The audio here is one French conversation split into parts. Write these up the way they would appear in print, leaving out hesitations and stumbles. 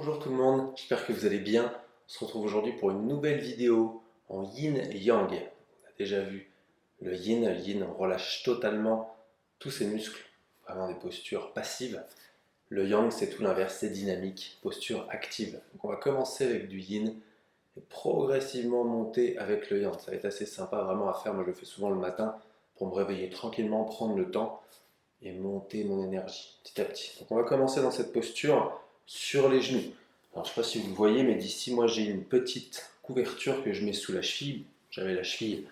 Bonjour tout le monde, j'espère que vous allez bien. On se retrouve aujourd'hui pour une nouvelle vidéo en yin et yang. On a déjà vu le yin on relâche totalement tous ses muscles, vraiment des postures passives. Le yang c'est tout l'inverse, c'est dynamique, posture active. Donc on va commencer avec du yin et progressivement monter avec le yang. Ça va être assez sympa vraiment à faire, moi je le fais souvent le matin pour me réveiller tranquillement, prendre le temps et monter mon énergie petit à petit. Donc on va commencer dans cette posture sur les genoux. Alors je ne sais pas si vous le voyez, mais d'ici moi j'ai une petite couverture que je mets sous la cheville. J'avais la cheville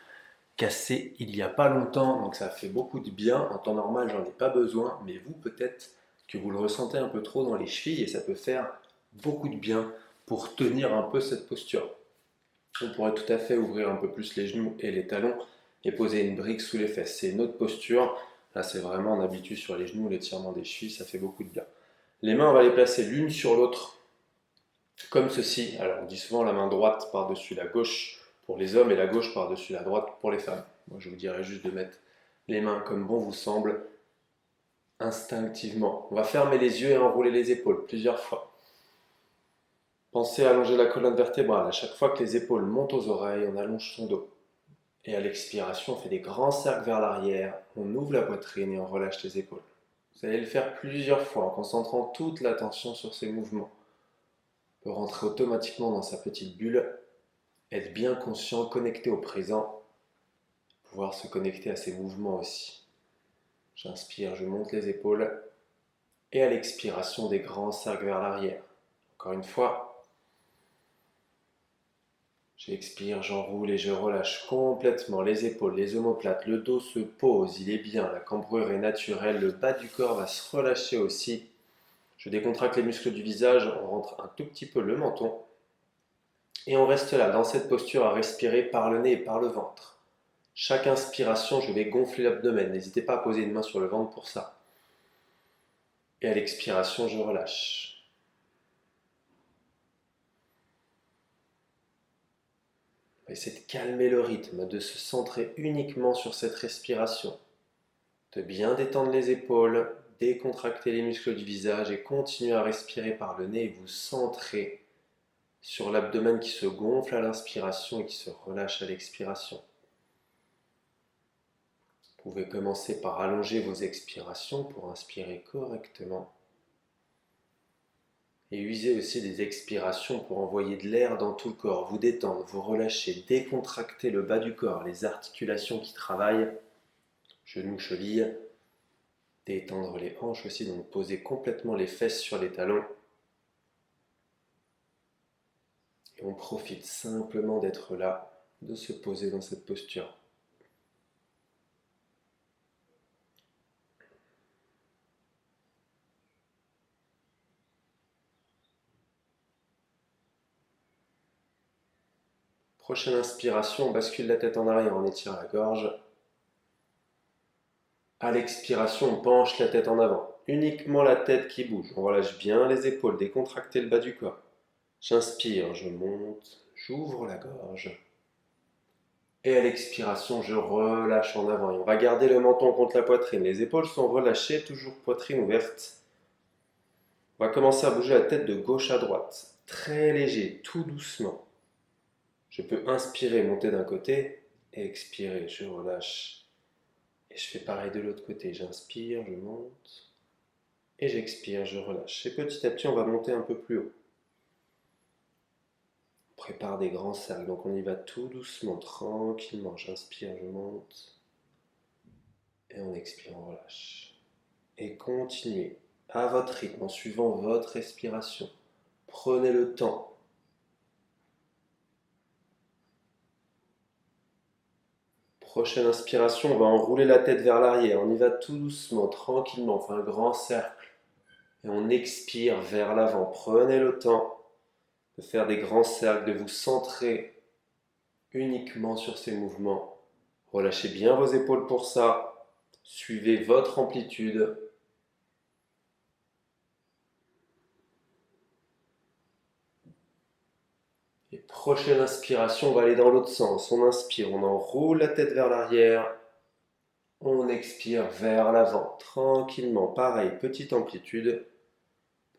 cassée il n'y a pas longtemps, donc ça fait beaucoup de bien. En temps normal, j'en ai pas besoin, mais vous peut-être que vous le ressentez un peu trop dans les chevilles et ça peut faire beaucoup de bien pour tenir un peu cette posture. On pourrait tout à fait ouvrir un peu plus les genoux et les talons et poser une brique sous les fesses. C'est une autre posture. Là, c'est vraiment on habitue sur les genoux, l'étirement des chevilles, ça fait beaucoup de bien. Les mains, on va les placer l'une sur l'autre, comme ceci. Alors, on dit souvent la main droite par-dessus la gauche pour les hommes et la gauche par-dessus la droite pour les femmes. Moi, je vous dirais juste de mettre les mains comme bon vous semble, instinctivement. On va fermer les yeux et enrouler les épaules plusieurs fois. Pensez à allonger la colonne vertébrale. À chaque fois que les épaules montent aux oreilles, on allonge son dos. Et à l'expiration, on fait des grands cercles vers l'arrière, on ouvre la poitrine et on relâche les épaules. Vous allez le faire plusieurs fois en concentrant toute l'attention sur ces mouvements. On peut rentrer automatiquement dans sa petite bulle, être bien conscient, connecté au présent, pouvoir se connecter à ces mouvements aussi. J'inspire, je monte les épaules et à l'expiration, des grands cercles vers l'arrière. Encore une fois, j'expire, j'enroule et je relâche complètement les épaules, les omoplates, le dos se pose, il est bien, la cambrure est naturelle, le bas du corps va se relâcher aussi. Je décontracte les muscles du visage, on rentre un tout petit peu le menton. Et on reste là, dans cette posture, à respirer par le nez et par le ventre. Chaque inspiration, je vais gonfler l'abdomen, n'hésitez pas à poser une main sur le ventre pour ça. Et à l'expiration, je relâche. On va essayer de calmer le rythme, de se centrer uniquement sur cette respiration. De bien détendre les épaules, décontracter les muscles du visage et continuer à respirer par le nez et vous centrer sur l'abdomen qui se gonfle à l'inspiration et qui se relâche à l'expiration. Vous pouvez commencer par allonger vos expirations pour inspirer correctement et user aussi des expirations pour envoyer de l'air dans tout le corps, vous détendre, vous relâcher, décontracter le bas du corps, les articulations qui travaillent, genoux, chevilles, détendre les hanches aussi, donc poser complètement les fesses sur les talons. Et on profite simplement d'être là, de se poser dans cette posture. Prochaine inspiration, on bascule la tête en arrière, on étire la gorge. À l'expiration, on penche la tête en avant. Uniquement la tête qui bouge. On relâche bien les épaules, décontracter le bas du corps. J'inspire, je monte, j'ouvre la gorge. Et à l'expiration, je relâche en avant. Et on va garder le menton contre la poitrine. Les épaules sont relâchées, toujours poitrine ouverte. On va commencer à bouger la tête de gauche à droite. Très léger, tout doucement. Je peux inspirer, monter d'un côté, et expirer, je relâche. Et je fais pareil de l'autre côté. J'inspire, je monte. Et j'expire, je relâche. Et petit à petit, on va monter un peu plus haut. On prépare des grands cercles. Donc on y va tout doucement, tranquillement. J'inspire, je monte. Et on expire, on relâche. Et continuez à votre rythme, en suivant votre respiration. Prenez le temps. Prochaine inspiration, on va enrouler la tête vers l'arrière. On y va tout doucement, tranquillement. On fait un grand cercle. Et on expire vers l'avant. Prenez le temps de faire des grands cercles, de vous centrer uniquement sur ces mouvements. Relâchez bien vos épaules pour ça. Suivez votre amplitude. Et prochaine inspiration, on va aller dans l'autre sens. On inspire, on enroule la tête vers l'arrière. On expire vers l'avant, tranquillement. Pareil, petite amplitude.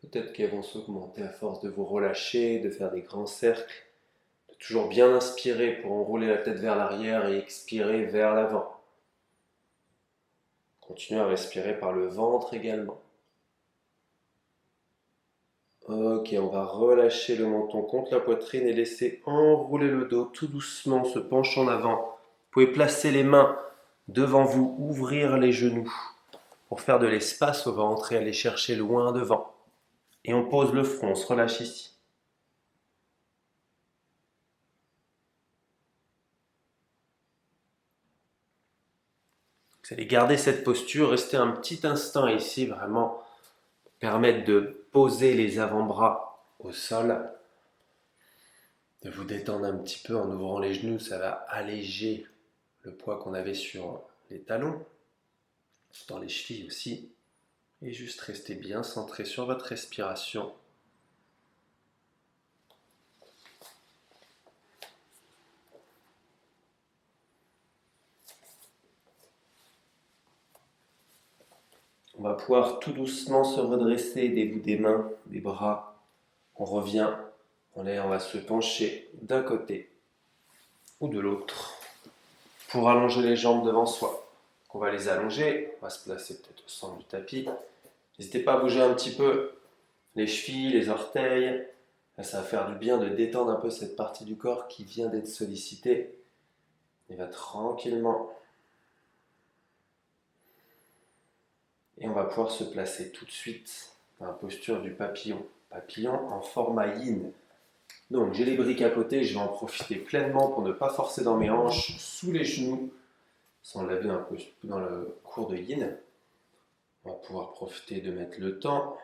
Peut-être qu'elles vont s'augmenter à force de vous relâcher, de faire des grands cercles, de toujours bien inspirer pour enrouler la tête vers l'arrière et expirer vers l'avant. Continuez à respirer par le ventre également. Ok, on va relâcher le menton contre la poitrine et laisser enrouler le dos tout doucement, se penche en avant. Vous pouvez placer les mains devant vous, ouvrir les genoux pour faire de l'espace au ventre et aller chercher loin devant. Et on pose le front, on se relâche ici. Vous allez garder cette posture, rester un petit instant ici, vraiment permettre de poser les avant-bras au sol, de vous détendre un petit peu en ouvrant les genoux, ça va alléger le poids qu'on avait sur les talons, dans les chevilles aussi, et juste rester bien centré sur votre respiration. On va pouvoir tout doucement se redresser des bouts des mains, des bras. On revient en l'air, on va se pencher d'un côté ou de l'autre pour allonger les jambes devant soi. On va les allonger, on va se placer peut-être au centre du tapis. N'hésitez pas à bouger un petit peu les chevilles, les orteils. Là, ça va faire du bien de détendre un peu cette partie du corps qui vient d'être sollicitée. Et va tranquillement. Et on va pouvoir se placer tout de suite dans la posture du papillon. Papillon en format yin. Donc j'ai les briques à côté, je vais en profiter pleinement pour ne pas forcer dans mes hanches, sous les genoux. Ça on l'a vu un peu dans le cours de yin. On va pouvoir profiter de mettre le temps,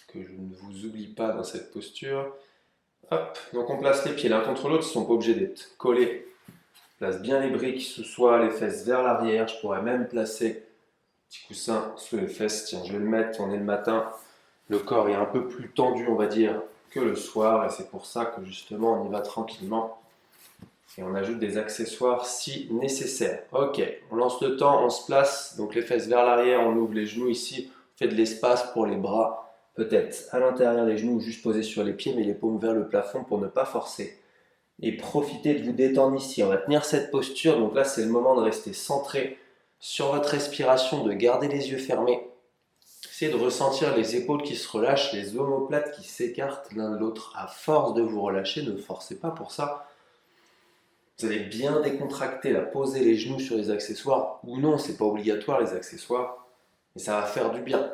que je ne vous oublie pas dans cette posture. Hop, donc on place les pieds l'un contre l'autre, ils ne sont pas obligés d'être collés. Je place bien les briques sous soi, les fesses vers l'arrière. Je pourrais même placer un petit coussin sous les fesses. Tiens, je vais le mettre, on est le matin. Le corps est un peu plus tendu, on va dire, que le soir. Et c'est pour ça que justement, on y va tranquillement. Et on ajoute des accessoires si nécessaire. Ok, on lance le temps, on se place. Donc les fesses vers l'arrière, on ouvre les genoux ici. On fait de l'espace pour les bras. Peut-être à l'intérieur des genoux, juste posés sur les pieds, mais les paumes vers le plafond pour ne pas forcer. Et profitez de vous détendre ici. On va tenir cette posture. Donc là, c'est le moment de rester centré sur votre respiration, de garder les yeux fermés. Essayez de ressentir les épaules qui se relâchent, les omoplates qui s'écartent l'un de l'autre. À force de vous relâcher, ne forcez pas pour ça. Vous allez bien décontracter, là, poser les genoux sur les accessoires. Ou non, c'est pas obligatoire les accessoires. Mais ça va faire du bien.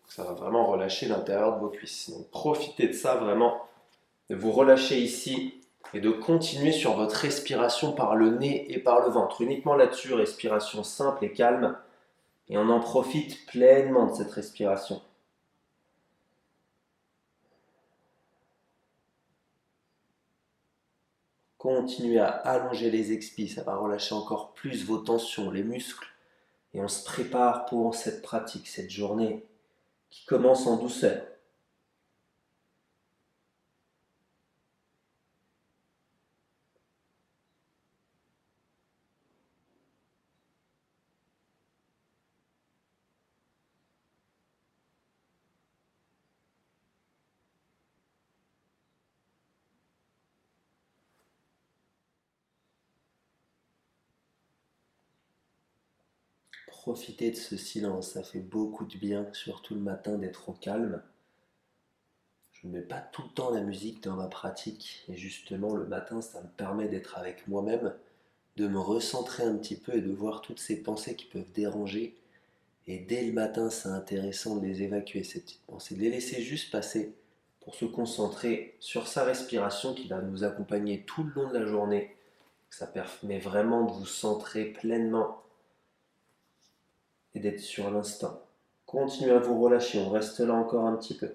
Ça va vraiment relâcher l'intérieur de vos cuisses. Donc profitez de ça vraiment. De vous relâcher ici et de continuer sur votre respiration par le nez et par le ventre. Uniquement là-dessus, respiration simple et calme. Et on en profite pleinement de cette respiration. Continuez à allonger les expis, ça va relâcher encore plus vos tensions, les muscles. Et on se prépare pour cette pratique, cette journée qui commence en douceur. Profitez de ce silence, ça fait beaucoup de bien, surtout le matin d'être au calme. Je ne mets pas tout le temps la musique dans ma pratique et justement le matin ça me permet d'être avec moi-même, de me recentrer un petit peu et de voir toutes ces pensées qui peuvent déranger. Et dès le matin, c'est intéressant de les évacuer, ces petites pensées, de les laisser juste passer pour se concentrer sur sa respiration qui va nous accompagner tout le long de la journée. Ça permet vraiment de vous centrer pleinement et d'être sur l'instant. Continuez à vous relâcher, on reste là encore un petit peu.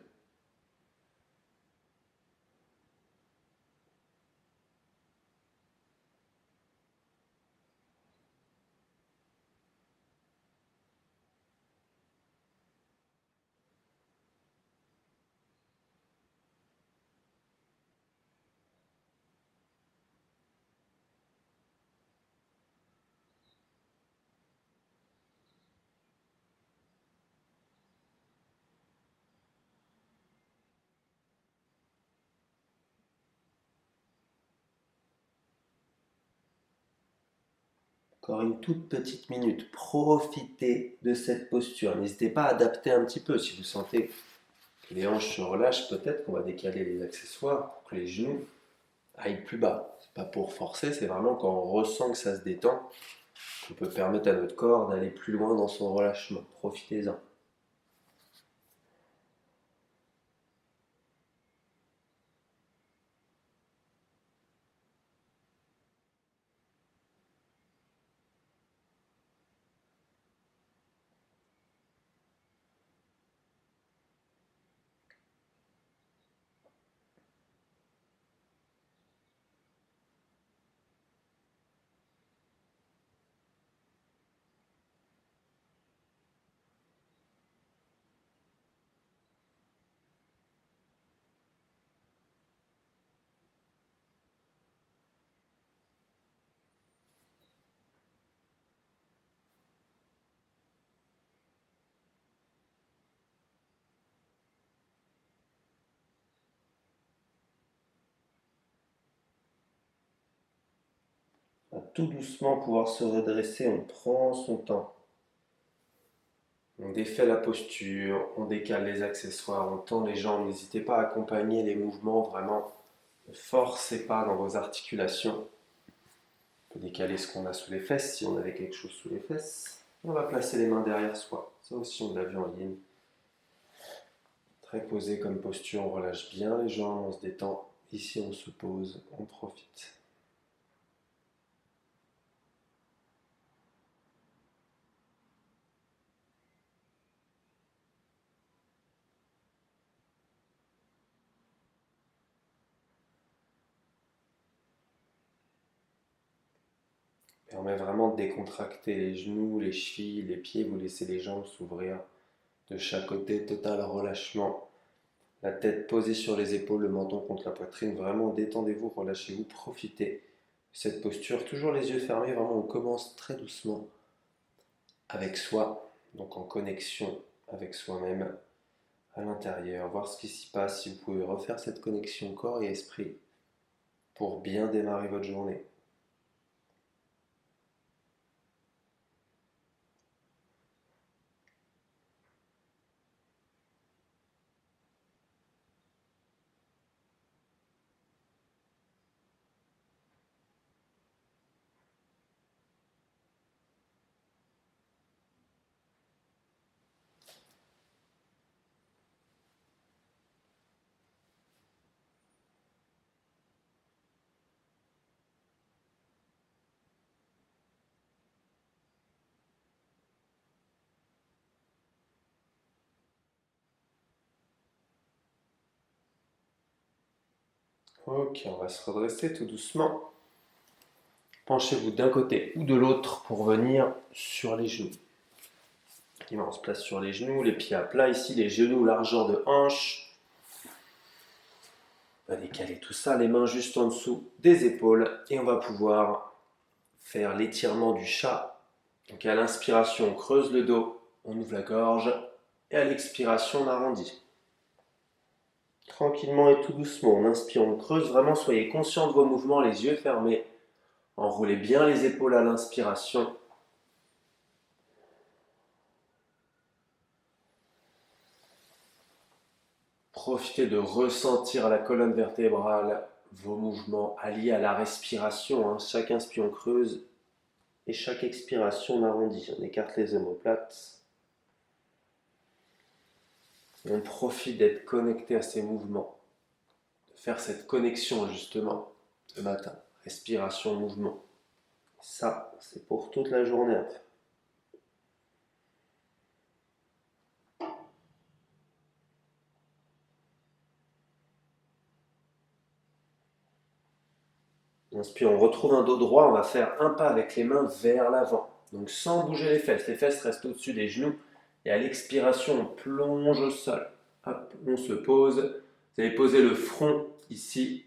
Encore une toute petite minute. Profitez de cette posture. N'hésitez pas à adapter un petit peu. Si vous sentez que les hanches se relâchent, peut-être qu'on va décaler les accessoires pour que les genoux aillent plus bas. C'est pas pour forcer, c'est vraiment quand on ressent que ça se détend qu'on peut permettre à notre corps d'aller plus loin dans son relâchement. Profitez-en. On va tout doucement pouvoir se redresser, on prend son temps. On défait la posture, on décale les accessoires, on tend les jambes. N'hésitez pas à accompagner les mouvements vraiment. Ne forcez pas dans vos articulations. On peut décaler ce qu'on a sous les fesses si on avait quelque chose sous les fesses. On va placer les mains derrière soi. Ça aussi on l'a vu en yin. Très posé comme posture, on relâche bien les jambes, on se détend. Ici on se pose, on profite. Permet vraiment de décontracter les genoux, les chevilles, les pieds. Vous laissez les jambes s'ouvrir de chaque côté, total relâchement. La tête posée sur les épaules, le menton contre la poitrine. Vraiment détendez-vous, relâchez-vous, profitez de cette posture. Toujours les yeux fermés, vraiment on commence très doucement avec soi, donc en connexion avec soi-même à l'intérieur. Voir ce qui s'y passe, si vous pouvez refaire cette connexion corps et esprit pour bien démarrer votre journée. Ok, on va se redresser tout doucement. Penchez-vous d'un côté ou de l'autre pour venir sur les genoux. On se place sur les genoux, les pieds à plat ici, les genoux largeur de hanche. On va décaler tout ça, les mains juste en dessous des épaules et on va pouvoir faire l'étirement du chat. Donc à l'inspiration, on creuse le dos, on ouvre la gorge et à l'expiration, on arrondit. Tranquillement et tout doucement, on inspire, on creuse vraiment, soyez conscient de vos mouvements, les yeux fermés. Enroulez bien les épaules à l'inspiration. Profitez de ressentir la colonne vertébrale, vos mouvements alliés à la respiration. Chaque inspire, on creuse et chaque expiration, on arrondit. On écarte les omoplates. On profite d'être connecté à ces mouvements, de faire cette connexion justement ce matin. Respiration, mouvement. Ça, c'est pour toute la journée. Inspire, on retrouve un dos droit, on va faire un pas avec les mains vers l'avant. Donc sans bouger les fesses restent au-dessus des genoux. Et à l'expiration, on plonge au sol. Hop, on se pose. Vous allez poser le front ici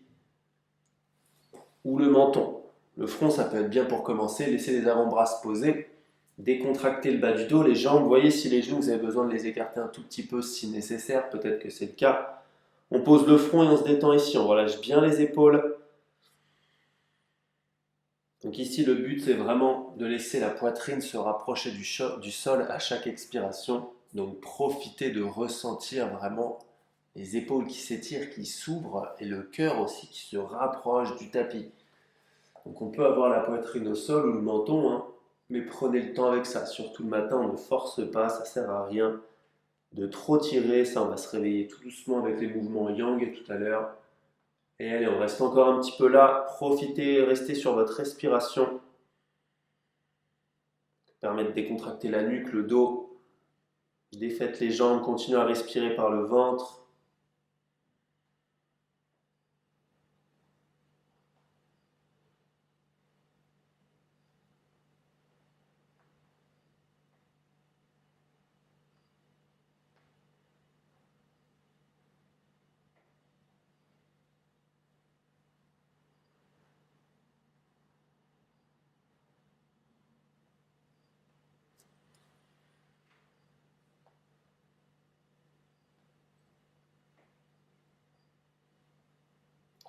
ou le menton. Le front, ça peut être bien pour commencer. Laissez les avant-bras se poser. Décontractez le bas du dos, les jambes. Voyez si les genoux, vous avez besoin de les écarter un tout petit peu si nécessaire. Peut-être que c'est le cas. On pose le front et on se détend ici. On relâche bien les épaules. Donc ici, le but, c'est vraiment de laisser la poitrine se rapprocher du sol à chaque expiration. Donc profitez de ressentir vraiment les épaules qui s'étirent, qui s'ouvrent et le cœur aussi qui se rapproche du tapis. Donc on peut avoir la poitrine au sol ou le menton, hein, mais prenez le temps avec ça. Surtout le matin, on ne force pas, ça sert à rien de trop tirer. Ça, on va se réveiller tout doucement avec les mouvements yang tout à l'heure. Et allez, on reste encore un petit peu là. Profitez, restez sur votre respiration. Ça permet de décontracter la nuque, le dos. Défaites les jambes, continuez à respirer par le ventre.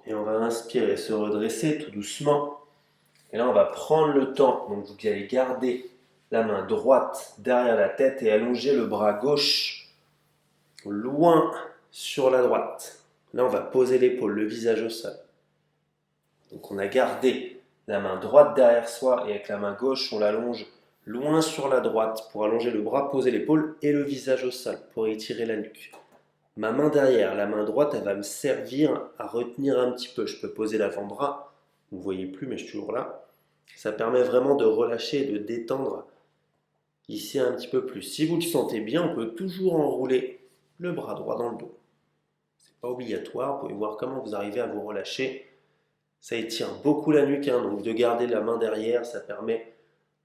Et on va inspirer, se redresser tout doucement. Et là, on va prendre le temps. Donc, vous allez garder la main droite derrière la tête et allonger le bras gauche loin sur la droite. Là, on va poser l'épaule, le visage au sol. Donc, on a gardé la main droite derrière soi et avec la main gauche, on l'allonge loin sur la droite pour allonger le bras, poser l'épaule et le visage au sol pour étirer la nuque. Ma main derrière, la main droite, elle va me servir à retenir un petit peu. Je peux poser l'avant-bras, vous ne voyez plus, mais je suis toujours là. Ça permet vraiment de relâcher et de détendre ici un petit peu plus. Si vous le sentez bien, on peut toujours enrouler le bras droit dans le dos. C'est pas obligatoire, vous pouvez voir comment vous arrivez à vous relâcher. Ça étire beaucoup la nuque, hein, donc de garder la main derrière, ça permet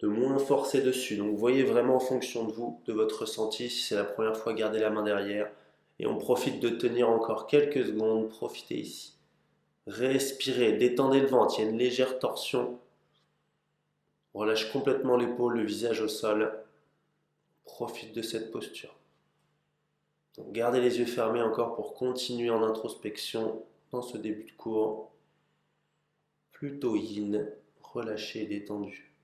de moins forcer dessus. Donc vous voyez vraiment en fonction de vous, de votre ressenti, si c'est la première fois, gardez la main derrière. Et on profite de tenir encore quelques secondes, profitez ici. Respirez, détendez le ventre, il y a une légère torsion. On relâche complètement l'épaule, le visage au sol. Profite de cette posture. Donc gardez les yeux fermés encore pour continuer en introspection dans ce début de cours. Plutôt yin, relâché et détendu.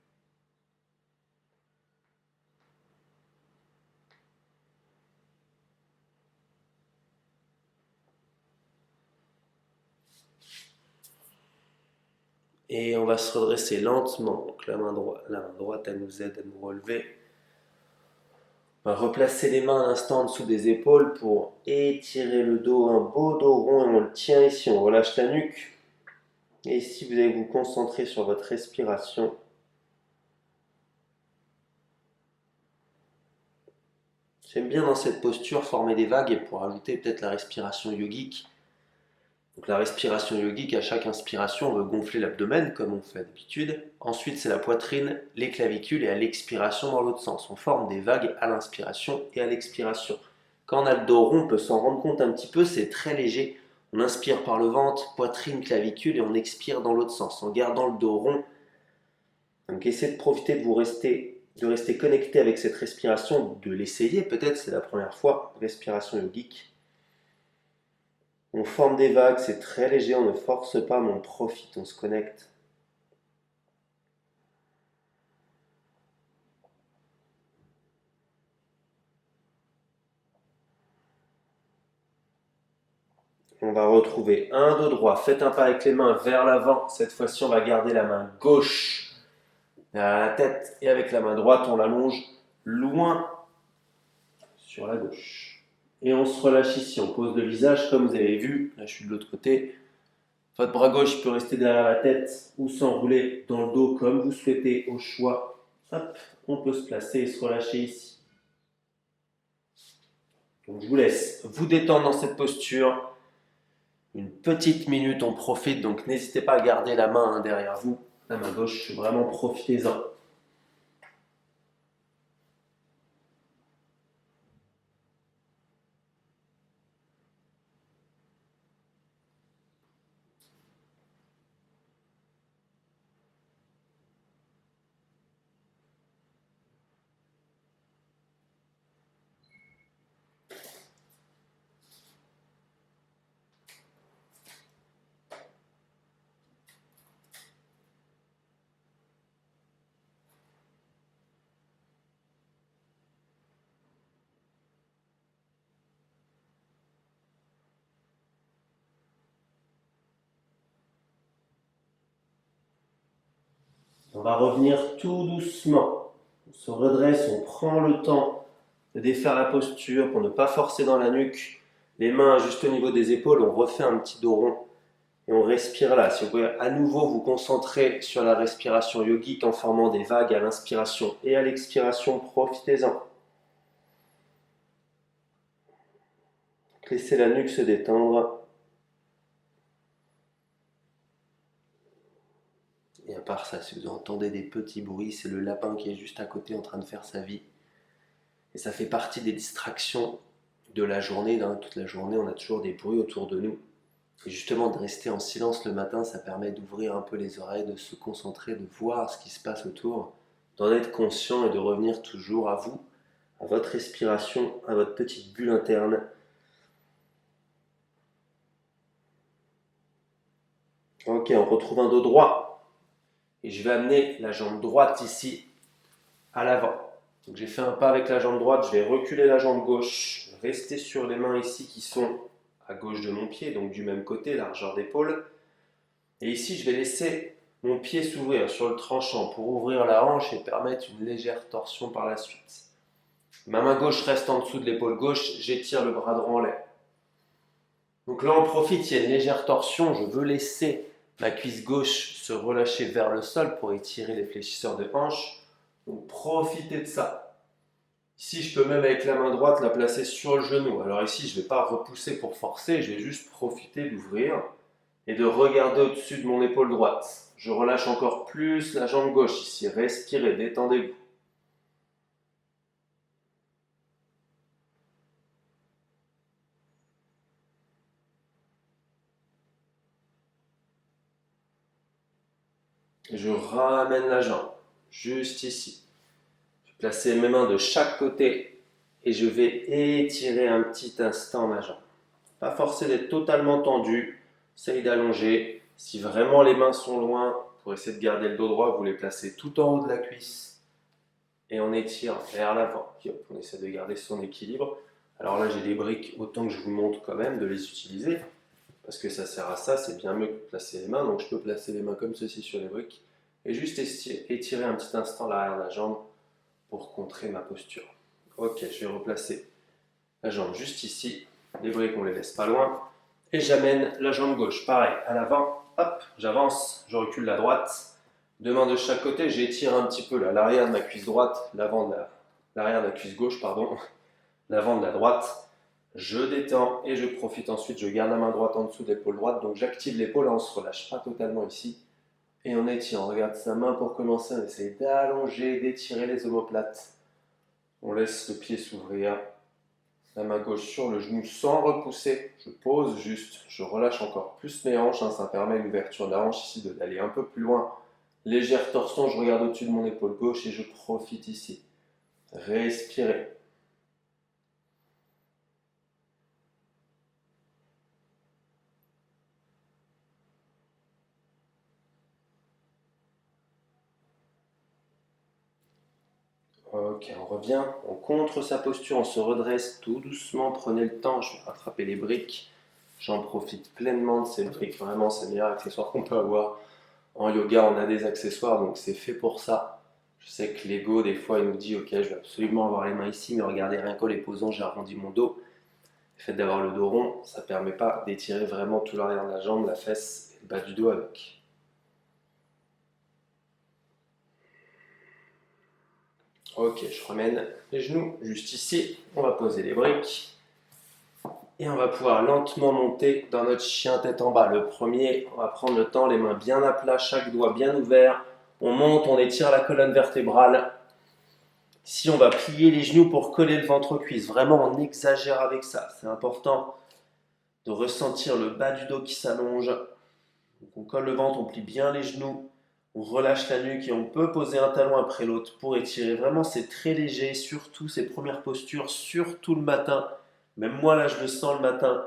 Et on va se redresser lentement. Donc la main droite, elle nous aide à nous relever. On va replacer les mains un instant en dessous des épaules pour étirer le dos, un beau dos rond, et on le tient ici, on relâche la nuque. Et ici, vous allez vous concentrer sur votre respiration. J'aime bien dans cette posture former des vagues et pour ajouter peut-être la respiration yogique. Donc la respiration yogique, à chaque inspiration, on veut gonfler l'abdomen comme on fait d'habitude. Ensuite, c'est la poitrine, les clavicules et à l'expiration dans l'autre sens. On forme des vagues à l'inspiration et à l'expiration. Quand on a le dos rond, on peut s'en rendre compte un petit peu, c'est très léger. On inspire par le ventre, poitrine, clavicule et on expire dans l'autre sens en gardant le dos rond. Donc essayez de profiter de rester connecté avec cette respiration, de l'essayer peut-être, c'est la première fois, respiration yogique. On forme des vagues, c'est très léger, on ne force pas, mais on profite, on se connecte. On va retrouver un dos droit, faites un pas avec les mains vers l'avant. Cette fois-ci, on va garder la main gauche derrière la tête et avec la main droite, on l'allonge loin sur la gauche. Et on se relâche ici, on pose le visage comme vous avez vu. Là, je suis de l'autre côté. Votre bras gauche peut rester derrière la tête ou s'enrouler dans le dos comme vous souhaitez au choix. Hop, on peut se placer et se relâcher ici. Donc je vous laisse vous détendre dans cette posture. Une petite minute, on profite, donc n'hésitez pas à garder la main derrière vous, la main gauche, vraiment profitez-en. On va revenir tout doucement. On se redresse, on prend le temps de défaire la posture pour ne pas forcer dans la nuque. Les mains juste au niveau des épaules, on refait un petit dos rond et on respire là. Si vous pouvez à nouveau vous concentrer sur la respiration yogique en formant des vagues à l'inspiration et à l'expiration, profitez-en. Laissez la nuque se détendre. Et à part ça, si vous entendez des petits bruits, c'est le lapin qui est juste à côté en train de faire sa vie. Et ça fait partie des distractions de la journée. Toute la journée, on a toujours des bruits autour de nous. Et justement, de rester en silence le matin, ça permet d'ouvrir un peu les oreilles, de se concentrer, de voir ce qui se passe autour, d'en être conscient et de revenir toujours à vous, à votre respiration, à votre petite bulle interne. Ok, on retrouve un dos droit. Et je vais amener la jambe droite ici à l'avant. Donc j'ai fait un pas avec la jambe droite, je vais reculer la jambe gauche, rester sur les mains ici qui sont à gauche de mon pied, donc du même côté, largeur d'épaule. Et ici, je vais laisser mon pied s'ouvrir sur le tranchant pour ouvrir la hanche et permettre une légère torsion par la suite. Ma main gauche reste en dessous de l'épaule gauche, j'étire le bras droit en l'air. Donc là, on profite, il y a une légère torsion, je veux laisser ma cuisse gauche se relâcher vers le sol pour étirer les fléchisseurs de hanche. Donc profitez de ça. Ici, je peux même avec la main droite la placer sur le genou. Alors ici, je ne vais pas repousser pour forcer, je vais juste profiter d'ouvrir et de regarder au-dessus de mon épaule droite. Je relâche encore plus la jambe gauche ici. Respirez, détendez-vous. Je ramène la jambe, juste ici. Je vais placer mes mains de chaque côté et je vais étirer un petit instant ma jambe. Pas forcer d'être totalement tendu, essaye d'allonger. Si vraiment les mains sont loin, pour essayer de garder le dos droit, vous les placez tout en haut de la cuisse et on étire vers l'avant. On essaie de garder son équilibre. Alors là, j'ai des briques, autant que je vous montre quand même de les utiliser, parce que ça sert à ça, c'est bien mieux que de placer les mains. Donc je peux placer les mains comme ceci sur les briques et juste étirer un petit instant l'arrière de la jambe pour contrer ma posture. Ok, je vais replacer la jambe juste ici. Les briques, on les laisse pas loin. Et j'amène la jambe gauche, pareil, à l'avant. Hop, j'avance, je recule la droite. Deux mains de chaque côté, j'étire un petit peu l'arrière de ma cuisse droite, l'arrière de la cuisse gauche, pardon, l'avant de la droite. Je détends et je profite ensuite, je garde la main droite en dessous de l'épaule droite, donc j'active l'épaule, on ne se relâche pas totalement ici. Et on étire, on regarde sa main pour commencer, on essaie d'allonger, d'étirer les omoplates. On laisse le pied s'ouvrir, la main gauche sur le genou sans repousser, je pose juste, je relâche encore plus mes hanches, ça permet l'ouverture de la hanche ici d'aller un peu plus loin. Légère torsion, je regarde au-dessus de mon épaule gauche et je profite ici. Respirez. Ok, on revient, on contre sa posture, on se redresse tout doucement, prenez le temps, je vais rattraper les briques. J'en profite pleinement de ces briques, vraiment c'est le meilleur accessoire qu'on peut avoir. En yoga, on a des accessoires, donc c'est fait pour ça. Je sais que l'ego, des fois, il nous dit, ok, je vais absolument avoir les mains ici, mais regardez, rien qu'en les posant, j'ai arrondi mon dos. Le fait d'avoir le dos rond, ça ne permet pas d'étirer vraiment tout l'arrière de la jambe, la fesse et le bas du dos avec. Ok, je ramène les genoux juste ici. On va poser les briques. Et on va pouvoir lentement monter dans notre chien tête en bas. Le premier, on va prendre le temps, les mains bien à plat, chaque doigt bien ouvert. On monte, on étire la colonne vertébrale. Ici, on va plier les genoux pour coller le ventre aux cuisses. Vraiment, on exagère avec ça. C'est important de ressentir le bas du dos qui s'allonge. Donc, on colle le ventre, on plie bien les genoux. On relâche la nuque et on peut poser un talon après l'autre pour étirer. Vraiment, c'est très léger, surtout ces premières postures, surtout le matin. Même moi, là, je le sens le matin.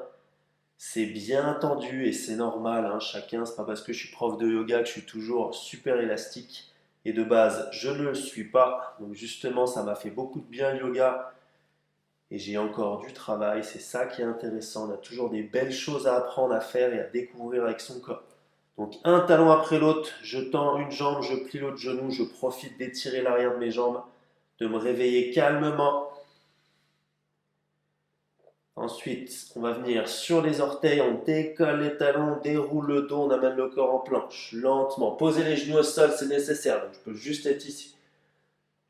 C'est bien tendu et c'est normal. Hein, chacun, c'est pas parce que je suis prof de yoga que je suis toujours super élastique. Et de base, je ne le suis pas. Donc justement, ça m'a fait beaucoup de bien le yoga. Et j'ai encore du travail. C'est ça qui est intéressant. On a toujours des belles choses à apprendre à faire et à découvrir avec son corps. Donc un talon après l'autre, je tends une jambe, je plie l'autre genou, je profite d'étirer l'arrière de mes jambes, de me réveiller calmement. Ensuite, on va venir sur les orteils, on décolle les talons, on déroule le dos, on amène le corps en planche, lentement. Posez les genoux au sol, c'est nécessaire, donc je peux juste être ici.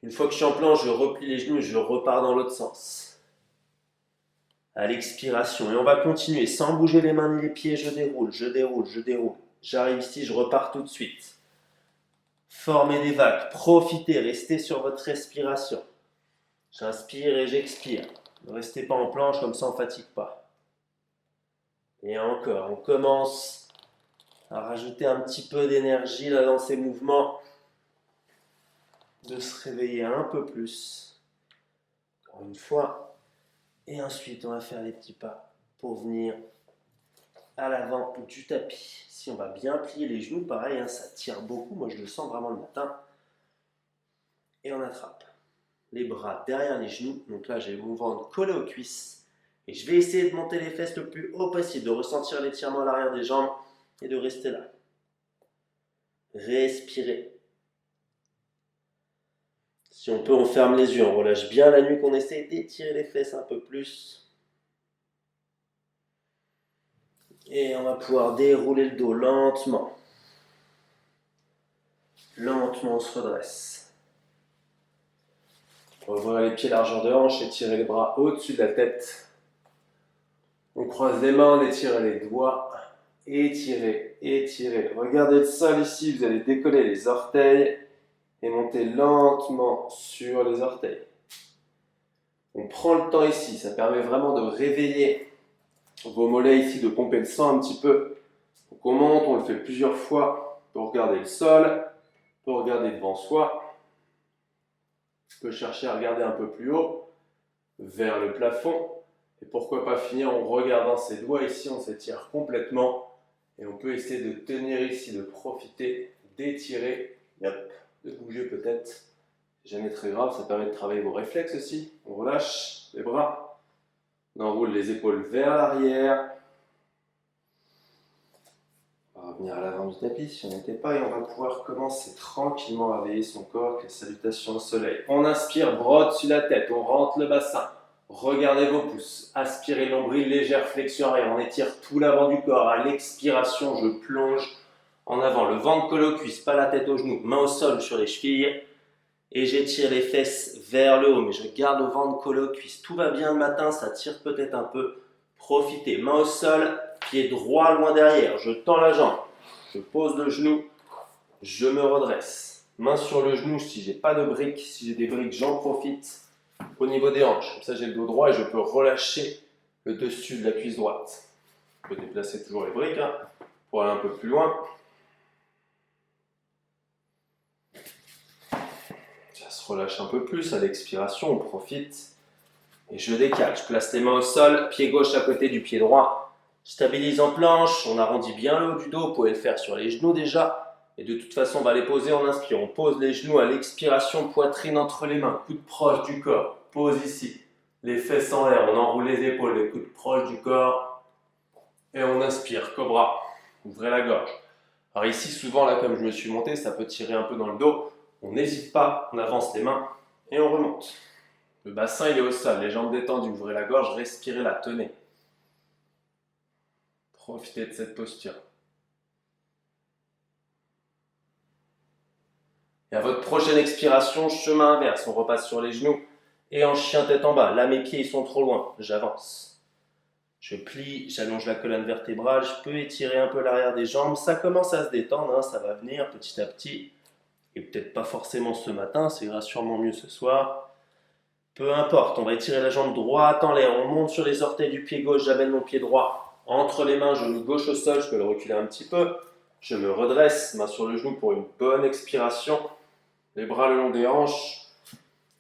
Une fois que je suis en planche, je replie les genoux et je repars dans l'autre sens. À l'expiration, et on va continuer, sans bouger les mains ni les pieds, je déroule, je déroule, je déroule. J'arrive ici, je repars tout de suite. Formez des vagues, profitez, restez sur votre respiration. J'inspire et j'expire. Ne restez pas en planche, comme ça on ne fatigue pas. Et encore, on commence à rajouter un petit peu d'énergie là dans ces mouvements, de se réveiller un peu plus. Encore une fois. Et ensuite, on va faire les petits pas pour venir à l'avant du tapis. Si on va bien plier les genoux, pareil, hein, ça tire beaucoup. Moi, je le sens vraiment le matin. Et on attrape les bras derrière les genoux. Donc là, j'ai mon ventre collé aux cuisses. Et je vais essayer de monter les fesses le plus haut possible, de ressentir l'étirement à l'arrière des jambes et de rester là. Respirez. Si on peut, on ferme les yeux, on relâche bien la nuque, on essaie d'étirer les fesses un peu plus. Et on va pouvoir dérouler le dos lentement. Lentement, on se redresse. On va ouvrir les pieds largeur de hanche, étirer les bras au-dessus de la tête. On croise les mains, on étire les doigts. Étirez, étirez. Regardez le sol ici, vous allez décoller les orteils et monter lentement sur les orteils. On prend le temps ici, ça permet vraiment de réveiller vos mollets ici, de pomper le sang un petit peu. Donc on monte, on le fait plusieurs fois pour regarder le sol, pour regarder devant soi. On peut chercher à regarder un peu plus haut, vers le plafond. Et pourquoi pas finir en regardant ses doigts ici, on s'étire complètement. Et on peut essayer de tenir ici, de profiter, d'étirer, de bouger peut-être. Jamais très grave, ça permet de travailler vos réflexes aussi. On relâche les bras, on enroule les épaules vers l'arrière. On va revenir à l'avant du tapis si on n'était pas et on va pouvoir commencer tranquillement à réveiller son corps avec la salutation au soleil. On inspire, brotte sur la tête, on rentre le bassin. Regardez vos pouces, aspirez l'ombril, légère flexion arrière, on étire tout l'avant du corps. À l'expiration, je plonge en avant, le ventre colle aux cuisses, pas la tête aux genoux, main au sol sur les chevilles. Et j'étire les fesses vers le haut, mais je garde le ventre collé aux cuisses. Tout va bien le matin, ça tire peut-être un peu. Profitez, main au sol, pied droit loin derrière. Je tends la jambe, je pose le genou, je me redresse. Main sur le genou si j'ai pas de briques. Si j'ai des briques, j'en profite au niveau des hanches. Comme ça, j'ai le dos droit et je peux relâcher le dessus de la cuisse droite. Je peux déplacer toujours les briques pour aller un peu plus loin. Ça se relâche un peu plus. À l'expiration, on profite. Et je décale. Je place les mains au sol, pied gauche à côté du pied droit. Stabilise en planche. On arrondit bien le haut du dos. Vous pouvez le faire sur les genoux déjà. Et de toute façon, on va les poser en inspire. On pose les genoux à l'expiration, poitrine entre les mains, coude proche du corps. Pose ici. Les fesses en l'air, on enroule les épaules, les coudes proches du corps. Et on inspire, cobra. Ouvrez la gorge. Alors ici, souvent, là, comme je me suis monté, ça peut tirer un peu dans le dos. On n'hésite pas, on avance les mains et on remonte. Le bassin, il est au sol, les jambes détendues. Ouvrez la gorge, respirez la, tenez. Profitez de cette posture. Et à votre prochaine expiration, chemin inverse, on repasse sur les genoux et en chien tête en bas. Là, mes pieds ils sont trop loin, j'avance. Je plie, j'allonge la colonne vertébrale, je peux étirer un peu l'arrière des jambes. Ça commence à se détendre, ça va venir petit à petit. Et peut-être pas forcément ce matin, ça ira sûrement mieux ce soir. Peu importe, on va étirer la jambe droite en l'air, on monte sur les orteils du pied gauche, j'amène mon pied droit entre les mains, genou gauche au sol, je peux le reculer un petit peu. Je me redresse, main sur le genou pour une bonne expiration. Les bras le long des hanches,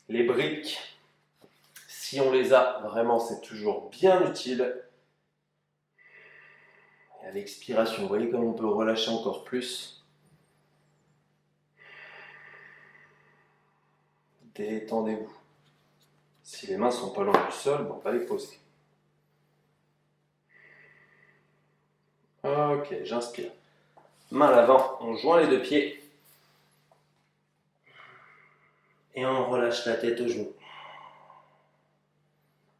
les briques, si on les a, vraiment c'est toujours bien utile. Et à l'expiration, vous voyez comme on peut relâcher encore plus. Détendez-vous. Si les mains sont pas loin du sol, on va les poser. Ok, j'inspire. Main à l'avant, on joint les deux pieds. Et on relâche la tête aux genoux.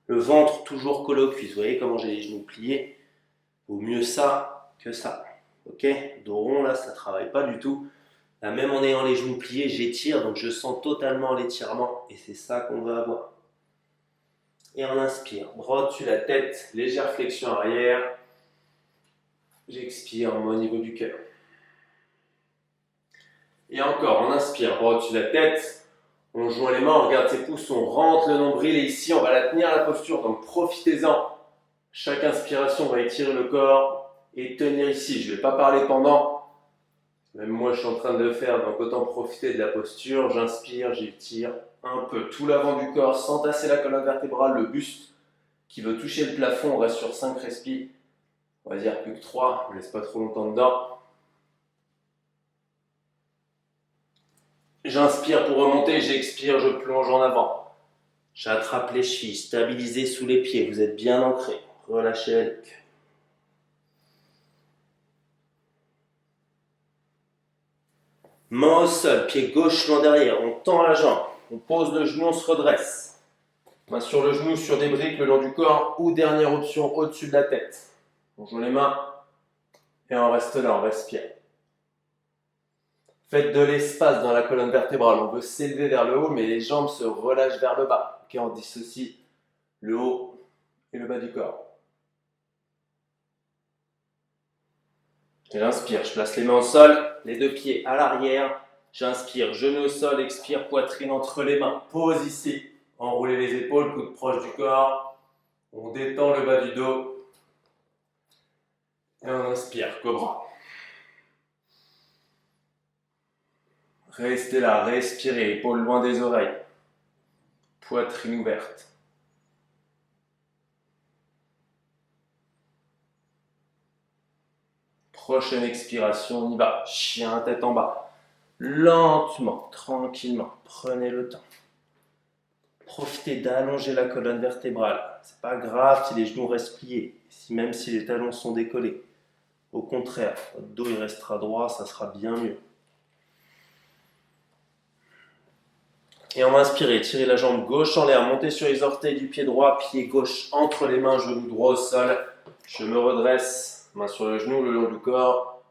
Le ventre toujours collé aux cuisses. Vous voyez comment j'ai les genoux pliés? Vaut mieux ça que ça. Ok? Dos rond là, ça ne travaille pas du tout. Là, même en ayant les genoux pliés, j'étire, donc je sens totalement l'étirement. Et c'est ça qu'on veut avoir. Et on inspire. Bras au-dessus de la tête, légère flexion arrière. J'expire, au niveau du cœur. Et encore, on inspire, bras au-dessus de la tête. On joint les mains, on regarde ses pouces, on rentre le nombril et ici on va la tenir la posture, donc profitez-en. Chaque inspiration va étirer le corps et tenir ici. Je ne vais pas parler pendant, même moi je suis en train de le faire, donc autant profiter de la posture. J'inspire, j'étire un peu tout l'avant du corps sans tasser la colonne vertébrale, le buste qui veut toucher le plafond. On reste sur 5 respis, on va dire plus que 3, on ne laisse pas trop longtemps dedans. J'inspire pour remonter, j'expire, je plonge en avant. J'attrape les chevilles, stabilisez sous les pieds, vous êtes bien ancré. Relâchez la nuque. Main au sol, pied gauche loin derrière, on tend la jambe, on pose le genou, on se redresse. Main sur le genou, sur des briques le long du corps ou dernière option au-dessus de la tête. On joue les mains et on reste là, on respire. Faites de l'espace dans la colonne vertébrale, on veut s'élever vers le haut mais les jambes se relâchent vers le bas. Ok, on dissocie le haut et le bas du corps. J'inspire, je place les mains au sol, les deux pieds à l'arrière. J'inspire, genou au sol, expire, poitrine entre les mains. Pause ici. Enroulez les épaules, coudes proches du corps. On détend le bas du dos. Et on inspire, cobra. Restez là, respirez, épaules loin des oreilles. Poitrine ouverte. Prochaine expiration, on y va. Chien tête en bas. Lentement, tranquillement, prenez le temps. Profitez d'allonger la colonne vertébrale. C'est pas grave si les genoux restent pliés, même si les talons sont décollés. Au contraire, votre dos il restera droit, ça sera bien mieux. Et on va inspirer, tirez la jambe gauche en l'air, montez sur les orteils du pied droit, pied gauche entre les mains, genou droit au sol. Je me redresse, main sur le genou, le long du corps.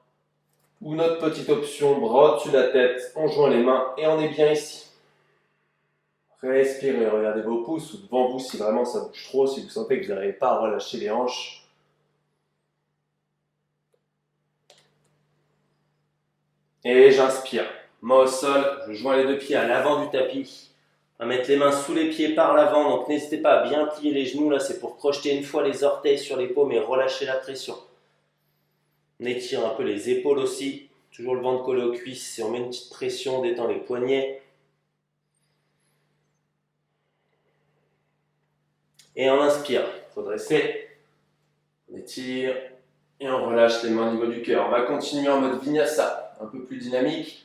Ou notre petite option, bras au-dessus de la tête, on joint les mains et on est bien ici. Respirez, regardez vos pouces ou devant vous si vraiment ça bouge trop, si vous sentez que vous n'arrivez pas à relâcher les hanches. Et j'inspire. Main au sol, je joins les deux pieds à l'avant du tapis. On va mettre les mains sous les pieds par l'avant, donc n'hésitez pas à bien plier les genoux, là c'est pour projeter une fois les orteils sur les paumes et relâcher la pression. On étire un peu les épaules aussi, toujours le ventre collé aux cuisses et on met une petite pression, on détend les poignets. Et on inspire, redressez, on étire et on relâche les mains au niveau du cœur. On va continuer en mode vinyasa, un peu plus dynamique.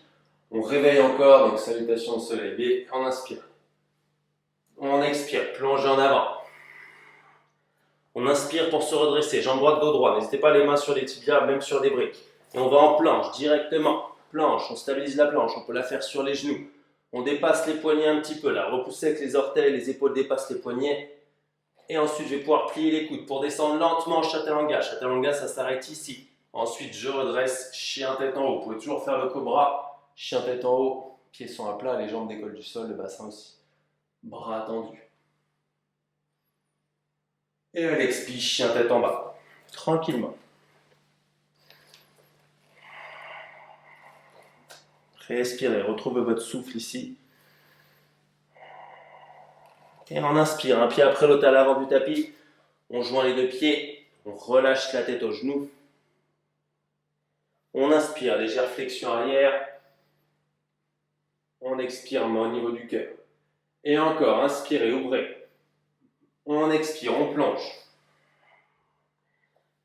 On réveille encore, donc salutation au soleil B, on inspire. On expire, plonge en avant. On inspire pour se redresser, jambe droite, dos droit. N'hésitez pas les mains sur les tibias, même sur des briques. Et on va en planche, directement. Planche, on stabilise la planche, on peut la faire sur les genoux. On dépasse les poignets un petit peu, là. Repoussez avec les orteils, les épaules dépassent les poignets. Et ensuite, je vais pouvoir plier les coudes pour descendre lentement Chaturanga. Chaturanga, ça s'arrête ici. Ensuite, je redresse, chien tête en haut. Vous pouvez toujours faire le cobra, chien tête en haut. Pieds sont à plat, les jambes décollent du sol, le bassin aussi. Bras tendus. Et elle expire, chien tête en bas. Tranquillement. Respirez, retrouvez votre souffle ici. Et on inspire, un pied après l'autre à l'avant du tapis. On joint les deux pieds, on relâche la tête aux genoux. On inspire, légère flexion arrière. On expire, main au niveau du cœur. Et encore, inspirez, ouvrez. On expire, on plonge.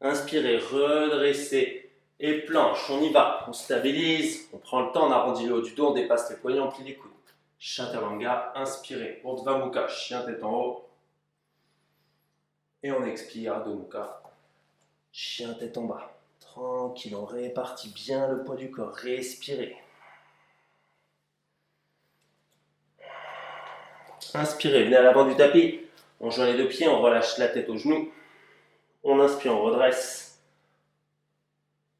Inspirez, redressez et planche. On y va, on stabilise, on prend le temps, on arrondit le haut du dos, on dépasse les poignets, on plie les coudes. Chaturanga, inspirez, Urdhva Mukha, chien tête en haut. Et on expire, Adho Mukha, chien tête en bas. Tranquille, on répartit bien le poids du corps. Respirez. Inspirez, venez à l'avant du tapis. On joint les deux pieds, on relâche la tête aux genoux. On inspire, on redresse.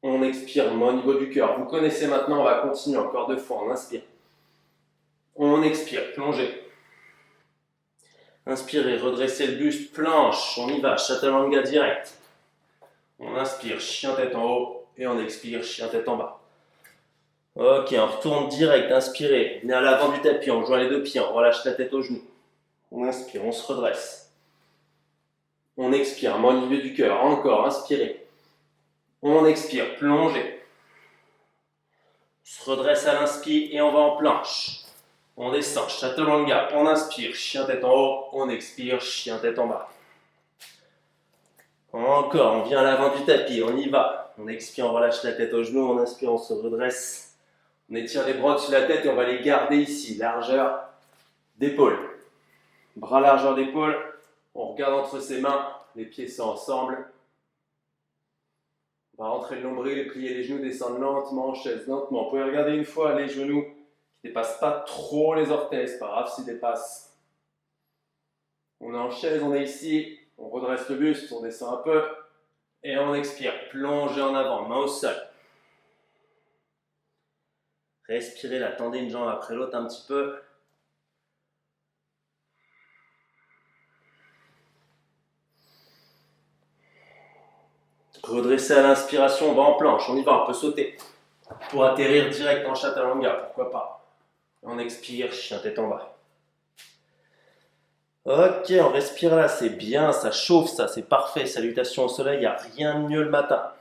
On expire, on met au niveau du cœur. Vous connaissez maintenant, on va continuer encore 2 fois. On inspire. On expire, plongez. Inspirez, redressez le buste, planche. On y va, chaturanga direct. On inspire, chien tête en haut. Et on expire, chien tête en bas. Ok, on retourne direct, inspirez. Venez à l'avant du tapis, on joint les deux pieds, on relâche la tête aux genoux. On inspire, on se redresse. On expire, main au niveau du cœur. Encore, inspirez. On expire, plongez. On se redresse à l'inspire et on va en planche. On descend, chaturanga. On inspire, chien tête en haut. On expire, chien tête en bas. Encore, on vient à l'avant du tapis, on y va. On expire, on relâche la tête aux genoux. On inspire, on se redresse. On étire les bras au-dessus de la tête et on va les garder ici. Largeur d'épaule. Bras largeur d'épaule. On regarde entre ses mains. Les pieds sont ensemble. On va rentrer le nombril et plier les genoux, descendre lentement en chaise, lentement. Vous pouvez regarder une fois les genoux qui ne dépassent pas trop les orteils. C'est pas grave s'ils dépassent. On est en chaise, on est ici. On redresse le buste, on descend un peu. Et on expire. Plongez en avant, main au sol. Respirez là, tendez une jambe après l'autre un petit peu. Redressez à l'inspiration, on va en planche, on y va, on peut sauter. Pour atterrir direct en chaturanga, pourquoi pas. On expire, chien tête en bas. Ok, on respire là, c'est bien, ça chauffe, ça, c'est parfait. Salutations au soleil, il n'y a rien de mieux le matin.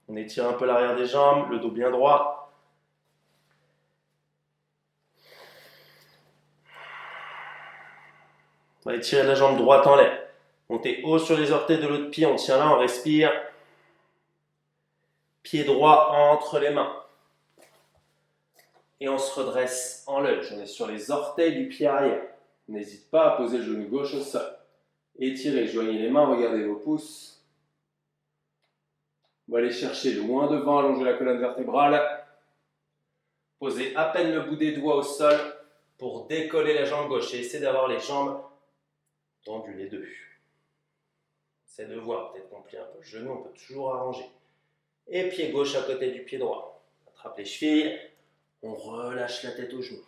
On étire un peu l'arrière des jambes, le dos bien droit. On va étirer la jambe droite en l'air. Montez haut sur les orteils de l'autre pied, on tient là, on respire. Pied droit entre les mains. Et on se redresse en lunge. On est sur les orteils du pied arrière. N'hésitez pas à poser le genou gauche au sol. Étirez, joignez les mains, regardez vos pouces. On va aller chercher loin devant, allonger la colonne vertébrale. Posez à peine le bout des doigts au sol pour décoller la jambe gauche. Et essayez d'avoir les jambes tendues, les deux. Essayez de voir, peut-être qu'on plie un peu le genou, on peut toujours arranger. Et pied gauche à côté du pied droit. On attrape les chevilles, on relâche la tête aux genoux.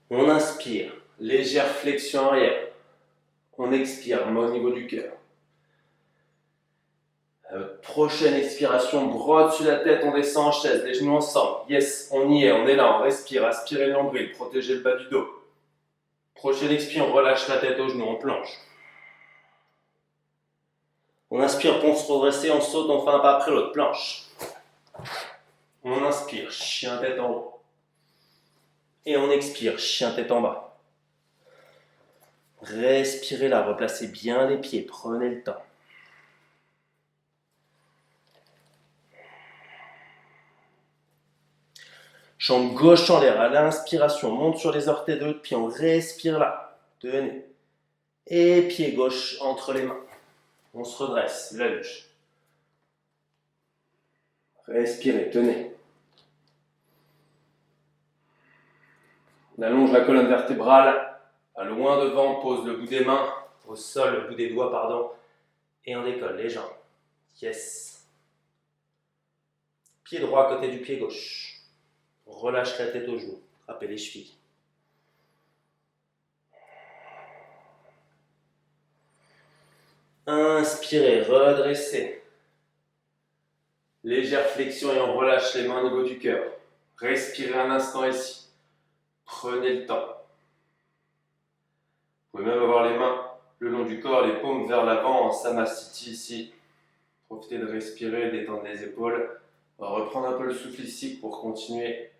On inspire, légère flexion arrière. On expire, main au niveau du cœur. Prochaine expiration, bras dessus la tête, on descend en chaise, les genoux ensemble. Yes, on y est, on est là, on respire, aspirez le nombril, protégez le bas du dos. Prochaine expire, on relâche la tête aux genoux, on plonge. On inspire pour se redresser, on saute, on fait un pas après l'autre, planche. On inspire, chien tête en haut. Et on expire, chien tête en bas. Respirez là, replacez bien les pieds, prenez le temps. Jambe gauche en l'air, à l'inspiration, monte sur les orteils de l'autre pied, on respire là, tenez. Et pied gauche entre les mains. On se redresse, lunge. Respirez, tenez. On allonge la colonne vertébrale, à loin devant, on pose le bout des mains, au sol, le bout des doigts, pardon, et on décolle les jambes. Yes. Pied droit à côté du pied gauche. On relâche la tête aux genoux, attrapez les chevilles. Inspirez, redressez. Légère flexion et on relâche les mains au niveau du cœur. Respirez un instant ici. Prenez le temps. Vous pouvez même avoir les mains le long du corps, les paumes vers l'avant en Samasthiti ici. Profitez de respirer, détendre les épaules. On va reprendre un peu le souffle ici pour continuer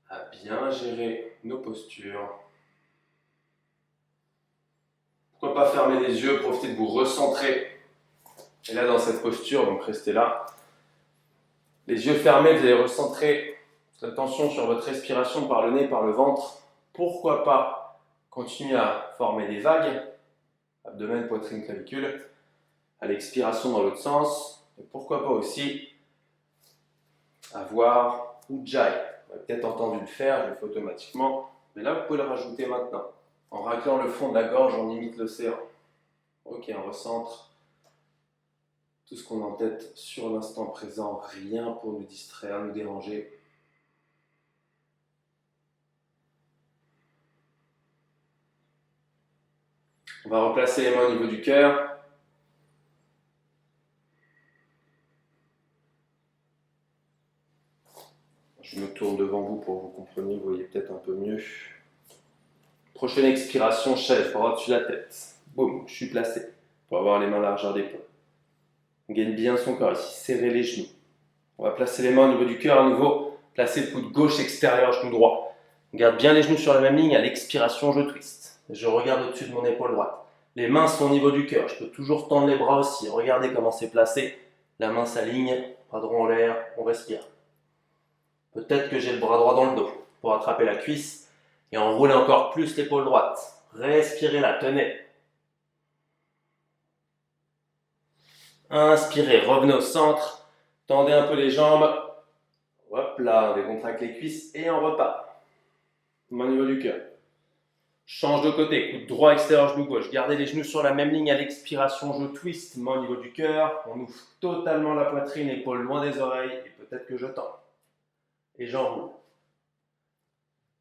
à bien gérer nos postures. Pourquoi pas fermer les yeux, profitez de vous recentrer. Et là, dans cette posture, donc restez là. Les yeux fermés, vous allez recentrer votre attention sur votre respiration par le nez, par le ventre. Pourquoi pas Continue à former des vagues, abdomen, poitrine, clavicule. À l'expiration dans l'autre sens. Et pourquoi pas aussi avoir Ujjayi. Vous avez peut-être entendu le faire, je le fais automatiquement. Mais là, vous pouvez le rajouter maintenant. En raclant le fond de la gorge, on imite l'océan. Ok, on recentre tout ce qu'on a en tête sur l'instant présent. Rien pour nous distraire, nous déranger. On va replacer les mains au niveau du cœur. Je me tourne devant vous pour que vous compreniez, vous voyez peut-être un peu mieux. Prochaine expiration, chaise, bras au-dessus de la tête. Boum, je suis placé pour avoir les mains largeur d'épaule. On gagne bien son corps ici, serrer les genoux. On va placer les mains au niveau du cœur à nouveau. Placer le coude gauche extérieur, genou droit. On garde bien les genoux sur la même ligne. À l'expiration, je twist. Je regarde au-dessus de mon épaule droite. Les mains sont au niveau du cœur. Je peux toujours tendre les bras aussi. Regardez comment c'est placé. La main s'aligne, bras droit en l'air, on respire. Peut-être que j'ai le bras droit dans le dos pour attraper la cuisse et enrouler encore plus l'épaule droite. Respirez là, tenez. Inspirez, revenez au centre. Tendez un peu les jambes. Hop là, on décontracte les cuisses et on repart. Main au niveau du cœur. Change de côté, coude droit extérieur, genou gauche. Gardez les genoux sur la même ligne à l'expiration, je twist, main au niveau du cœur. On ouvre totalement la poitrine, épaules loin des oreilles et peut-être que je tends. Et j'enroule.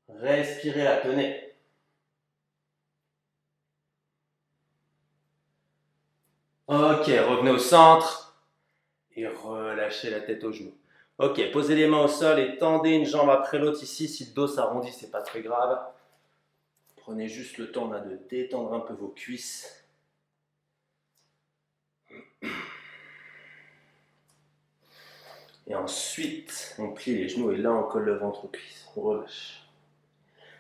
Respirez là, tenez. Ok, revenez au centre et relâchez la tête aux genoux. Ok, posez les mains au sol et tendez une jambe après l'autre ici. Si le dos s'arrondit, c'est pas très grave. Prenez juste le temps là de détendre un peu vos cuisses. Et ensuite, on plie les genoux et là, on colle le ventre aux cuisses. On relâche.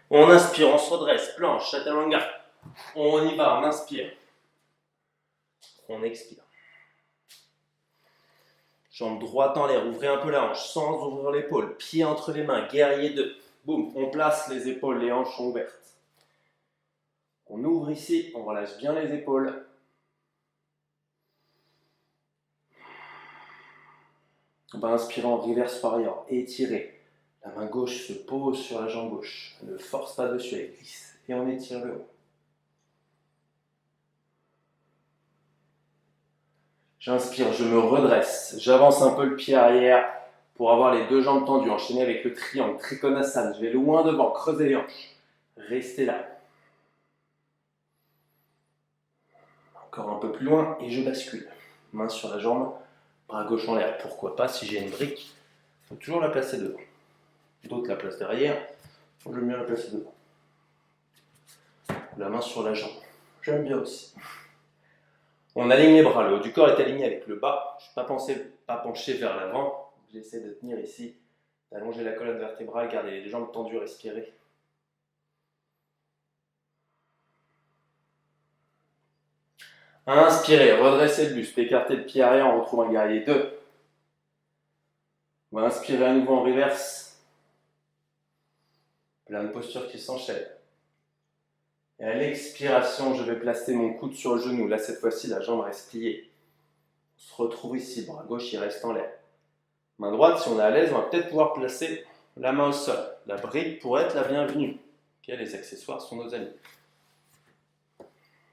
On inspire, on se redresse, planche, chaturanga. On y va, on inspire. On expire. Jambe droite en l'air, ouvrez un peu la hanche sans ouvrir l'épaule. Pied entre les mains, guerrier 2. Boum, on place les épaules, les hanches sont ouvertes. On ouvre ici, on relâche bien les épaules. On va inspirer en reverse warrior, étirer. La main gauche se pose sur la jambe gauche. Ne force pas dessus, elle glisse. Et on étire le haut. J'inspire, je me redresse. J'avance un peu le pied arrière pour avoir les deux jambes tendues. Enchaîner avec le triangle, Trikonasana. Je vais loin devant, creusez les hanches. Restez là. Encore un peu plus loin et je bascule. Main sur la jambe, bras gauche en l'air. Pourquoi pas si j'ai une brique. Il faut toujours la placer devant. D'autres la placent derrière. Moi j'aime bien la placer devant. La main sur la jambe. J'aime bien aussi. On aligne les bras. Le haut du corps est aligné avec le bas. Je ne suis pas penché vers l'avant. J'essaie de tenir ici, d'allonger la colonne vertébrale, garder les jambes tendues, respirer. Inspirez, redressez le buste, écartez le pied arrière, on retrouve un guerrier 2. On va inspirer à nouveau en reverse. Plein de postures qui s'enchaînent. Et à l'expiration, je vais placer mon coude sur le genou. Là, cette fois-ci, la jambe reste pliée. On se retrouve ici, bras gauche, il reste en l'air. Main droite, si on est à l'aise, on va peut-être pouvoir placer la main au sol. La brique pourrait être la bienvenue. Okay, les accessoires sont nos amis.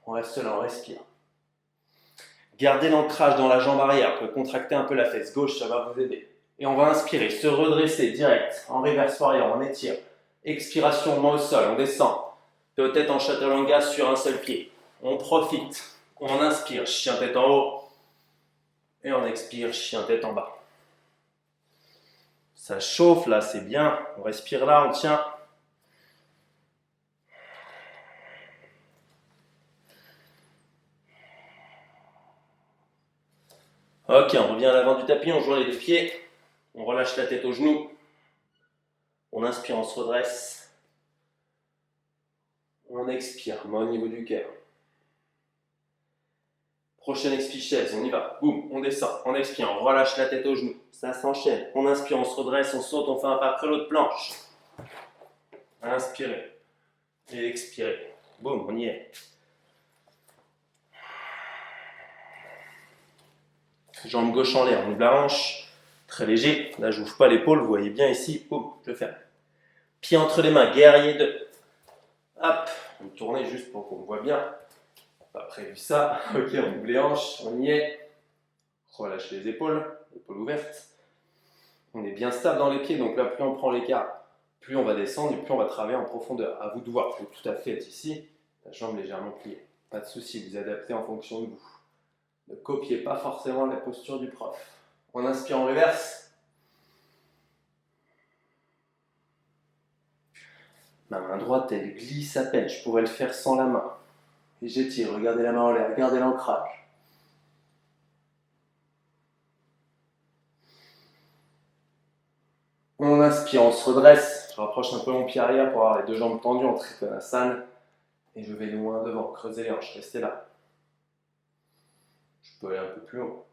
On reste là, on respire. Gardez l'ancrage dans la jambe arrière. Vous pouvez contracter un peu la fesse gauche, ça va vous aider. Et on va inspirer, se redresser direct, en reverse warrior, on étire. Expiration, main au sol, on descend. Peut-être en chaturanga sur un seul pied. On profite. On inspire, chien tête en haut. Et on expire, chien tête en bas. Ça chauffe là, c'est bien. On respire là, on tient. Ok, on revient à l'avant du tapis, on joint les deux pieds. On relâche la tête aux genoux. On inspire, on se redresse. On expire, main au niveau du cœur. Prochaine expire chaise, on y va. Boum, on descend, on expire, on relâche la tête aux genoux. Ça s'enchaîne. On inspire, on se redresse, on saute, on fait un pas après l'autre planche. Inspirez et expirez. Boum, on y est. Jambe gauche en l'air, on ouvre la hanche. Très léger. Là, je n'ouvre pas l'épaule, vous voyez bien ici. Boum, je le ferme. Pied entre les mains, guerrier 2. Hop, on va tourner juste pour qu'on voit bien. Pas prévu ça. Ok, on ouvre les hanches, on y est. Relâche les épaules ouvertes. On est bien stable dans les pieds, donc là, plus on prend l'écart, plus on va descendre et plus on va travailler en profondeur. À vous de voir, vous pouvez tout à fait être ici, la jambe légèrement pliée. Pas de souci, vous adaptez en fonction de vous. Ne copiez pas forcément la posture du prof. On inspire en reverse. Ma main droite, elle glisse à peine. Je pourrais le faire sans la main. Et j'étire, regardez la main en l'air, regardez l'ancrage. On inspire, on se redresse. Je rapproche un peu mon pied arrière pour avoir les deux jambes tendues en Trikonasana. Et je vais loin devant, creusez les hanches, restez là. Je peux aller un peu plus haut.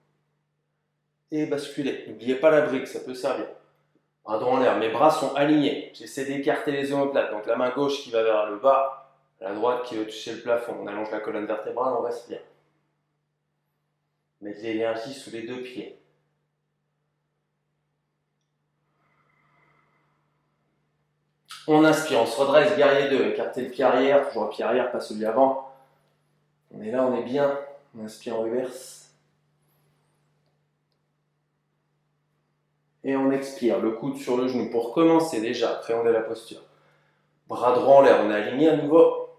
Et basculer. N'oubliez pas la brique, ça peut servir. Bras droit en l'air, mes bras sont alignés. J'essaie d'écarter les omoplates. Donc la main gauche qui va vers le bas, la droite qui veut toucher le plafond. On allonge la colonne vertébrale, on respire. Mettez de l'énergie sous les deux pieds. On inspire, on se redresse, guerrier 2. Écartez le pied arrière, toujours le pied arrière, pas celui avant. On est là, on est bien. On inspire en reverse. Et on expire, le coude sur le genou. Pour commencer déjà, appréhendez la posture. Bras droit en l'air, on est aligné à nouveau.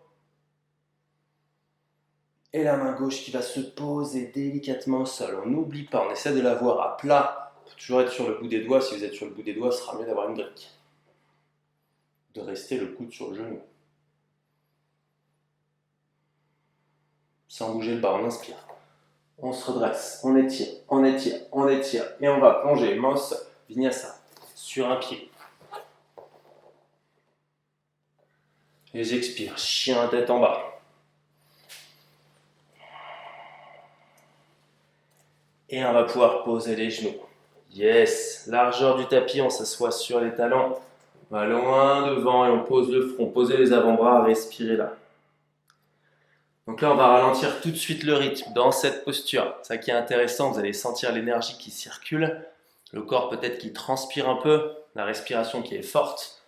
Et la main gauche qui va se poser délicatement au sol. On n'oublie pas, on essaie de la voir à plat. Il faut toujours être sur le bout des doigts. Si vous êtes sur le bout des doigts, ce sera mieux d'avoir une brique. De rester le coude sur le genou. Sans bouger le bas, on inspire. On se redresse, on étire, on étire, on étire. Et on va plonger, main au sol, vinyasa, sur un pied. Et j'expire, chien tête en bas. Et on va pouvoir poser les genoux. Yes, largeur du tapis, on s'assoit sur les talons. On va loin devant et on pose le front. Posez les avant-bras, respirez là. Donc là, on va ralentir tout de suite le rythme dans cette posture. Ça qui est intéressant, vous allez sentir l'énergie qui circule. Le corps peut-être qui transpire un peu. La respiration qui est forte.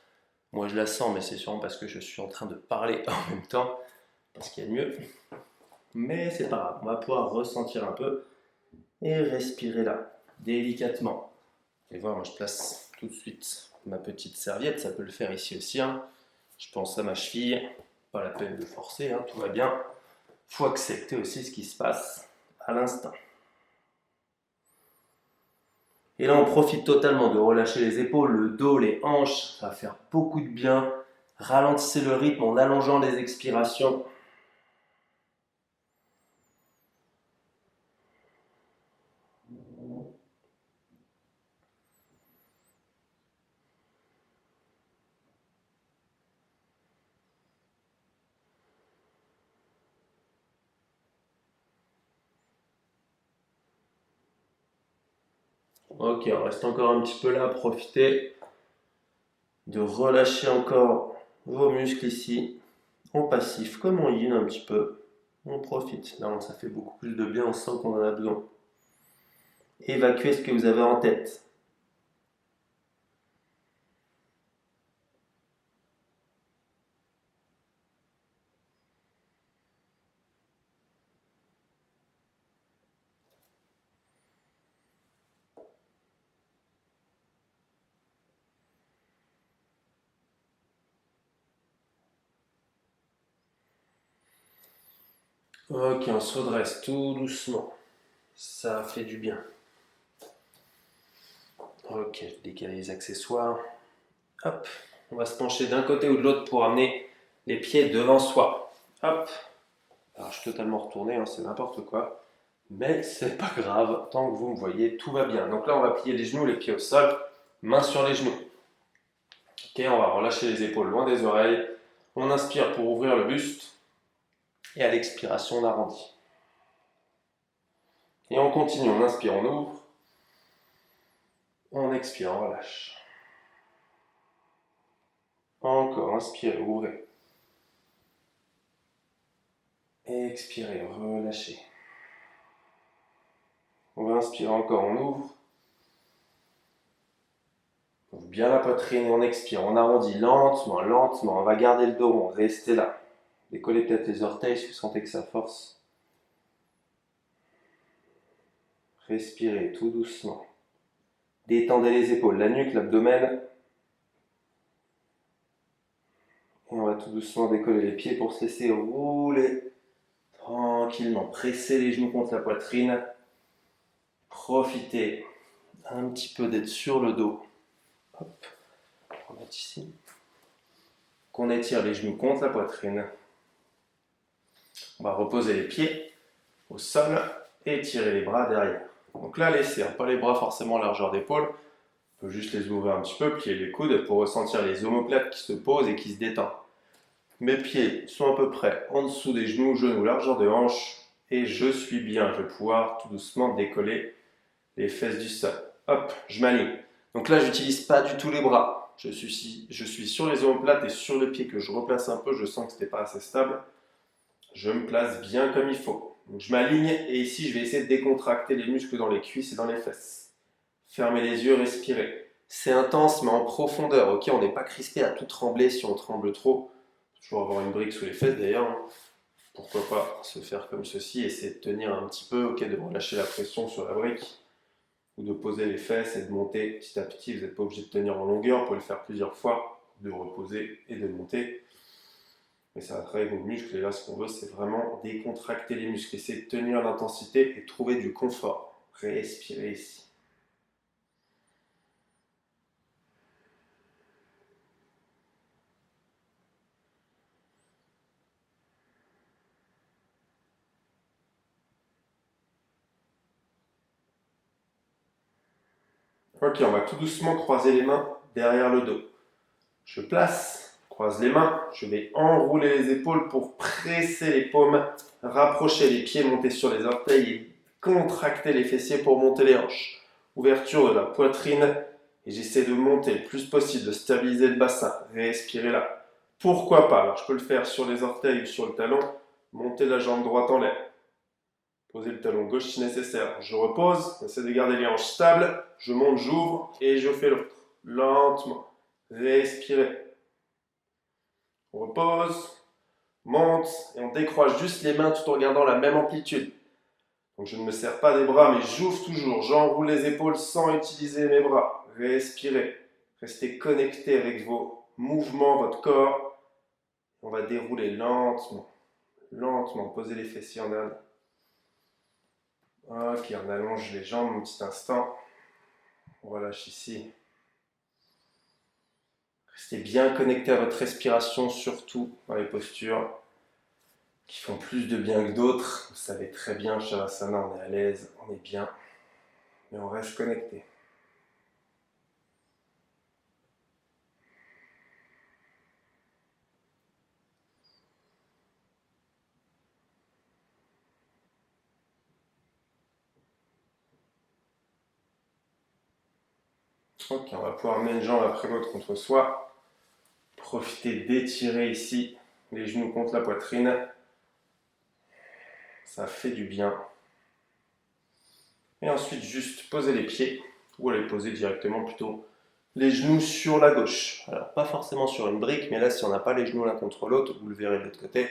Moi, je la sens, mais c'est sûrement parce que je suis en train de parler en même temps. Parce qu'il y a mieux. Mais c'est pas grave, on va pouvoir ressentir un peu. Et respirer là, délicatement. Et voir, moi je place tout de suite ma petite serviette, ça peut le faire ici aussi. Hein. Je pense à ma cheville, pas la peine de forcer, hein, tout va bien. Il faut accepter aussi ce qui se passe à l'instant. Et là on profite totalement de relâcher les épaules, le dos, les hanches, ça va faire beaucoup de bien. Ralentissez le rythme en allongeant les expirations. Ok, on reste encore un petit peu là, profitez de relâcher encore vos muscles ici, en passif, comme en yin un petit peu. On profite. Là, ça fait beaucoup plus de bien, on sent qu'on en a besoin. Évacuez ce que vous avez en tête. Ok, on se redresse tout doucement. Ça fait du bien. Ok, décaler les accessoires. Hop, on va se pencher d'un côté ou de l'autre pour amener les pieds devant soi. Hop. Alors, je suis totalement retourné, hein, c'est n'importe quoi. Mais c'est pas grave, tant que vous me voyez, tout va bien. Donc là, on va plier les genoux, les pieds au sol, mains sur les genoux. Ok, on va relâcher les épaules loin des oreilles. On inspire pour ouvrir le buste. Et à l'expiration, on arrondit. Et on continue, on inspire, on ouvre. On expire, on relâche. Encore, inspirez, ouvrez. Expirez, relâchez. On va inspirer encore, on ouvre. On ouvre bien la poitrine et on expire. On arrondit lentement, lentement. On va garder le dos rond, restez là. Décollez peut-être les orteils si vous sentez que ça force. Respirez tout doucement. Détendez les épaules, la nuque, l'abdomen. Et on va tout doucement décoller les pieds pour se laisser rouler tranquillement. Pressez les genoux contre la poitrine. Profitez un petit peu d'être sur le dos. Hop, on va mettre ici. Qu'on étire les genoux contre la poitrine. On va reposer les pieds au sol et étirer les bras derrière. Donc là, laissez pas les bras forcément largeur d'épaule. On peut juste les ouvrir un petit peu, plier les coudes pour ressentir les omoplates qui se posent et qui se détendent. Mes pieds sont à peu près en dessous des genoux, genoux largeur de hanche. Et je suis bien. Je vais pouvoir tout doucement décoller les fesses du sol. Hop, je m'aligne. Donc là, j'utilise pas du tout les bras. Je suis sur les omoplates et sur le pied que je replace un peu. Je sens que ce n'était pas assez stable. Je me place bien comme il faut. Donc je m'aligne et ici, je vais essayer de décontracter les muscles dans les cuisses et dans les fesses. Fermez les yeux, respirez. C'est intense, mais en profondeur. Ok, on n'est pas crispé à tout trembler si on tremble trop. Toujours avoir une brique sous les fesses d'ailleurs. Pourquoi pas se faire comme ceci, essayer de tenir un petit peu, ok, de relâcher la pression sur la brique ou de poser les fesses et de monter petit à petit. Vous n'êtes pas obligé de tenir en longueur, vous pouvez le faire plusieurs fois, de reposer et de monter. Mais ça va travailler vos muscles et là, ce qu'on veut, c'est vraiment décontracter les muscles, essayer de tenir l'intensité et trouver du confort. Respirez ici. Ok, on va tout doucement croiser les mains derrière le dos. Je place, croise les mains, je vais enrouler les épaules pour presser les paumes, rapprocher les pieds, monter sur les orteils et contracter les fessiers pour monter les hanches. Ouverture de la poitrine et j'essaie de monter le plus possible, de stabiliser le bassin. Respirez là. Pourquoi pas? Alors je peux le faire sur les orteils ou sur le talon, monter la jambe droite en l'air. Poser le talon gauche si nécessaire. Je repose, j'essaie de garder les hanches stables, je monte, j'ouvre et je fais l'autre. Lentement. Respirez. On repose, monte et on décroise juste les mains tout en gardant la même amplitude. Donc je ne me serre pas des bras mais j'ouvre toujours, j'enroule les épaules sans utiliser mes bras. Respirez, restez connecté avec vos mouvements, votre corps. On va dérouler lentement, lentement, posez les fessiers en dernier. Ok, on allonge les jambes un petit instant. On relâche ici. Restez bien connecté à votre respiration, surtout dans les postures qui font plus de bien que d'autres. Vous savez très bien, Shavasana, on est à l'aise, on est bien, mais on reste connecté. Ok, on va pouvoir amener une jambe après l'autre contre soi. Profitez d'étirer ici les genoux contre la poitrine. Ça fait du bien. Et ensuite, juste poser les pieds, ou aller poser directement plutôt les genoux sur la gauche. Alors, pas forcément sur une brique, mais là, si on n'a pas les genoux l'un contre l'autre, vous le verrez de l'autre côté,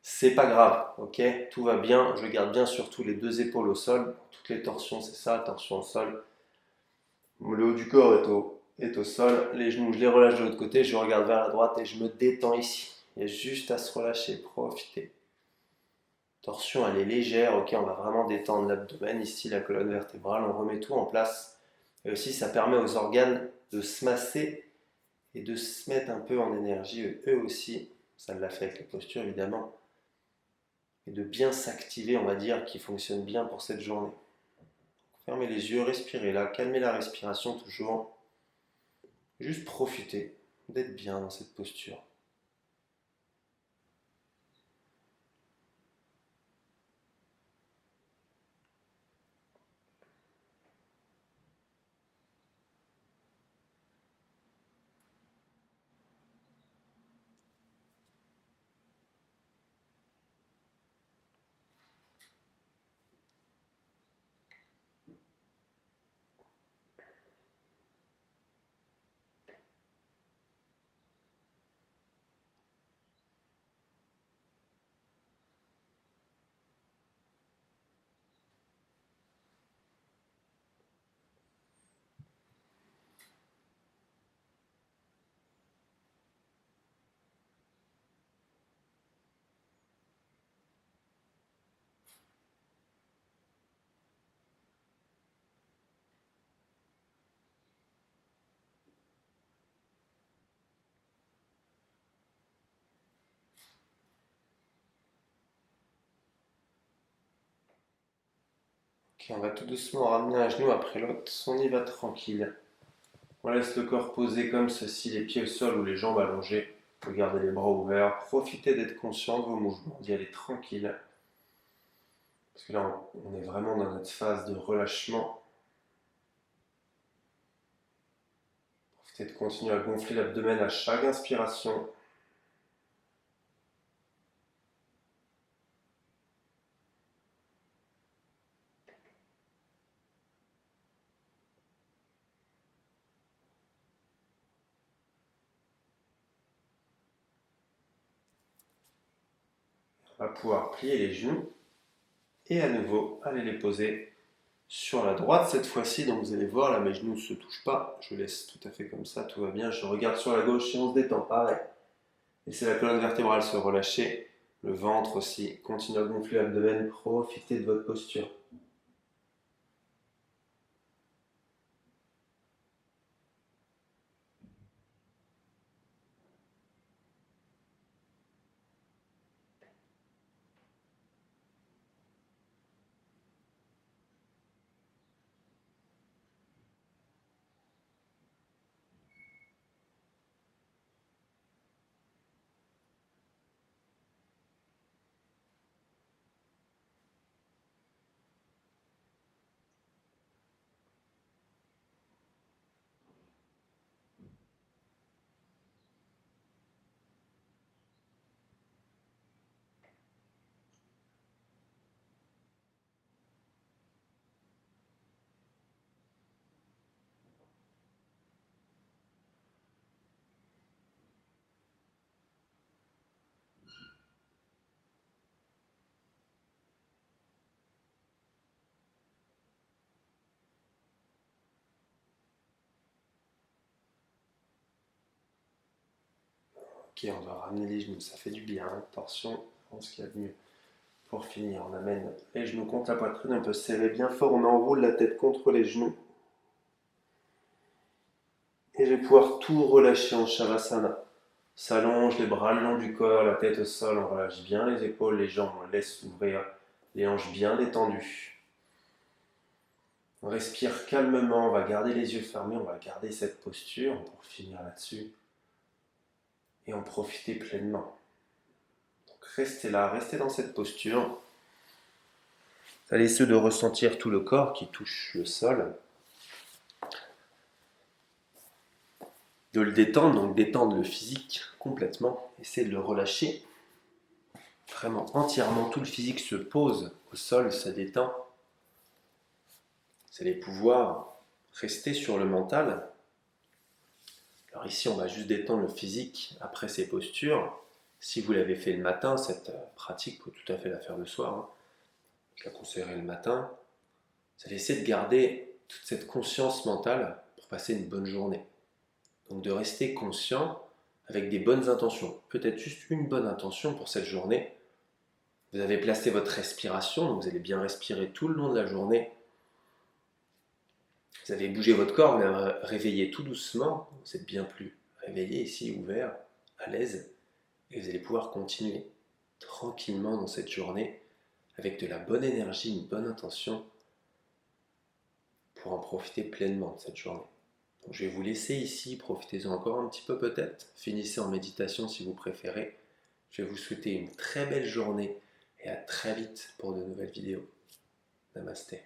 c'est pas grave, ok? Tout va bien. Je garde bien surtout les deux épaules au sol. Toutes les torsions, c'est ça, torsion au sol. Le haut du corps est au sol. Les genoux, je les relâche de l'autre côté. Je regarde vers la droite et je me détends ici. Il y a juste à se relâcher, profiter. Torsion, elle est légère, ok, on va vraiment détendre l'abdomen, ici la colonne vertébrale, on remet tout en place. Et aussi, ça permet aux organes de se masser et de se mettre un peu en énergie, eux aussi. Ça l'a fait avec les postures, évidemment. Et de bien s'activer, on va dire, qui fonctionne bien pour cette journée. Fermez les yeux, respirez là, calmez la respiration toujours. Juste profitez d'être bien dans cette posture. Ok, on va tout doucement ramener un genou après l'autre. On y va tranquille. On laisse le corps posé comme ceci, les pieds au sol ou les jambes allongées. Vous gardez les bras ouverts. Profitez d'être conscient de vos mouvements, d'y aller tranquille. Parce que là, on est vraiment dans notre phase de relâchement. Profitez de continuer à gonfler l'abdomen à chaque inspiration. On va pouvoir plier les genoux et à nouveau aller les poser sur la droite cette fois-ci. Donc vous allez voir, là mes genoux ne se touchent pas. Je laisse tout à fait comme ça, tout va bien. Je regarde sur la gauche et on se détend, pareil. Laissez la colonne vertébrale se relâcher. Le ventre aussi. Continuez à gonfler l'abdomen. Profitez de votre posture. Ok, on va ramener les genoux. Ça fait du bien. Attention, je pense qu'il y a de mieux. Pour finir, on amène les genoux contre la poitrine. On peut serrer bien fort. On enroule la tête contre les genoux. Et je vais pouvoir tout relâcher en Shavasana. S'allonge, les bras le long du corps, la tête au sol, on relâche bien les épaules, les jambes, on laisse s'ouvrir, les hanches bien détendues. On respire calmement, on va garder les yeux fermés, on va garder cette posture pour finir là-dessus. Et en profiter pleinement. Donc restez là, restez dans cette posture. Allez ceux de ressentir tout le corps qui touche le sol. De le détendre, donc détendre le physique complètement. Essayez de le relâcher. Vraiment entièrement, tout le physique se pose au sol, se détend. Vous allez pouvoir rester sur le mental. Alors ici, on va juste détendre le physique après ces postures. Si vous l'avez fait le matin, cette pratique, vous pouvez tout à fait la faire le soir. Je la conseillerais le matin. Vous allez essayer de garder toute cette conscience mentale pour passer une bonne journée. Donc de rester conscient avec des bonnes intentions. Peut-être juste une bonne intention pour cette journée. Vous avez placé votre respiration, donc vous allez bien respirer tout le long de la journée. Vous avez bougé votre corps, vous l'avez réveillé tout doucement. Vous êtes bien plus réveillé ici, ouvert, à l'aise. Et vous allez pouvoir continuer tranquillement dans cette journée avec de la bonne énergie, une bonne intention pour en profiter pleinement de cette journée. Donc je vais vous laisser ici, profitez-en encore un petit peu peut-être. Finissez en méditation si vous préférez. Je vais vous souhaiter une très belle journée et à très vite pour de nouvelles vidéos. Namasté.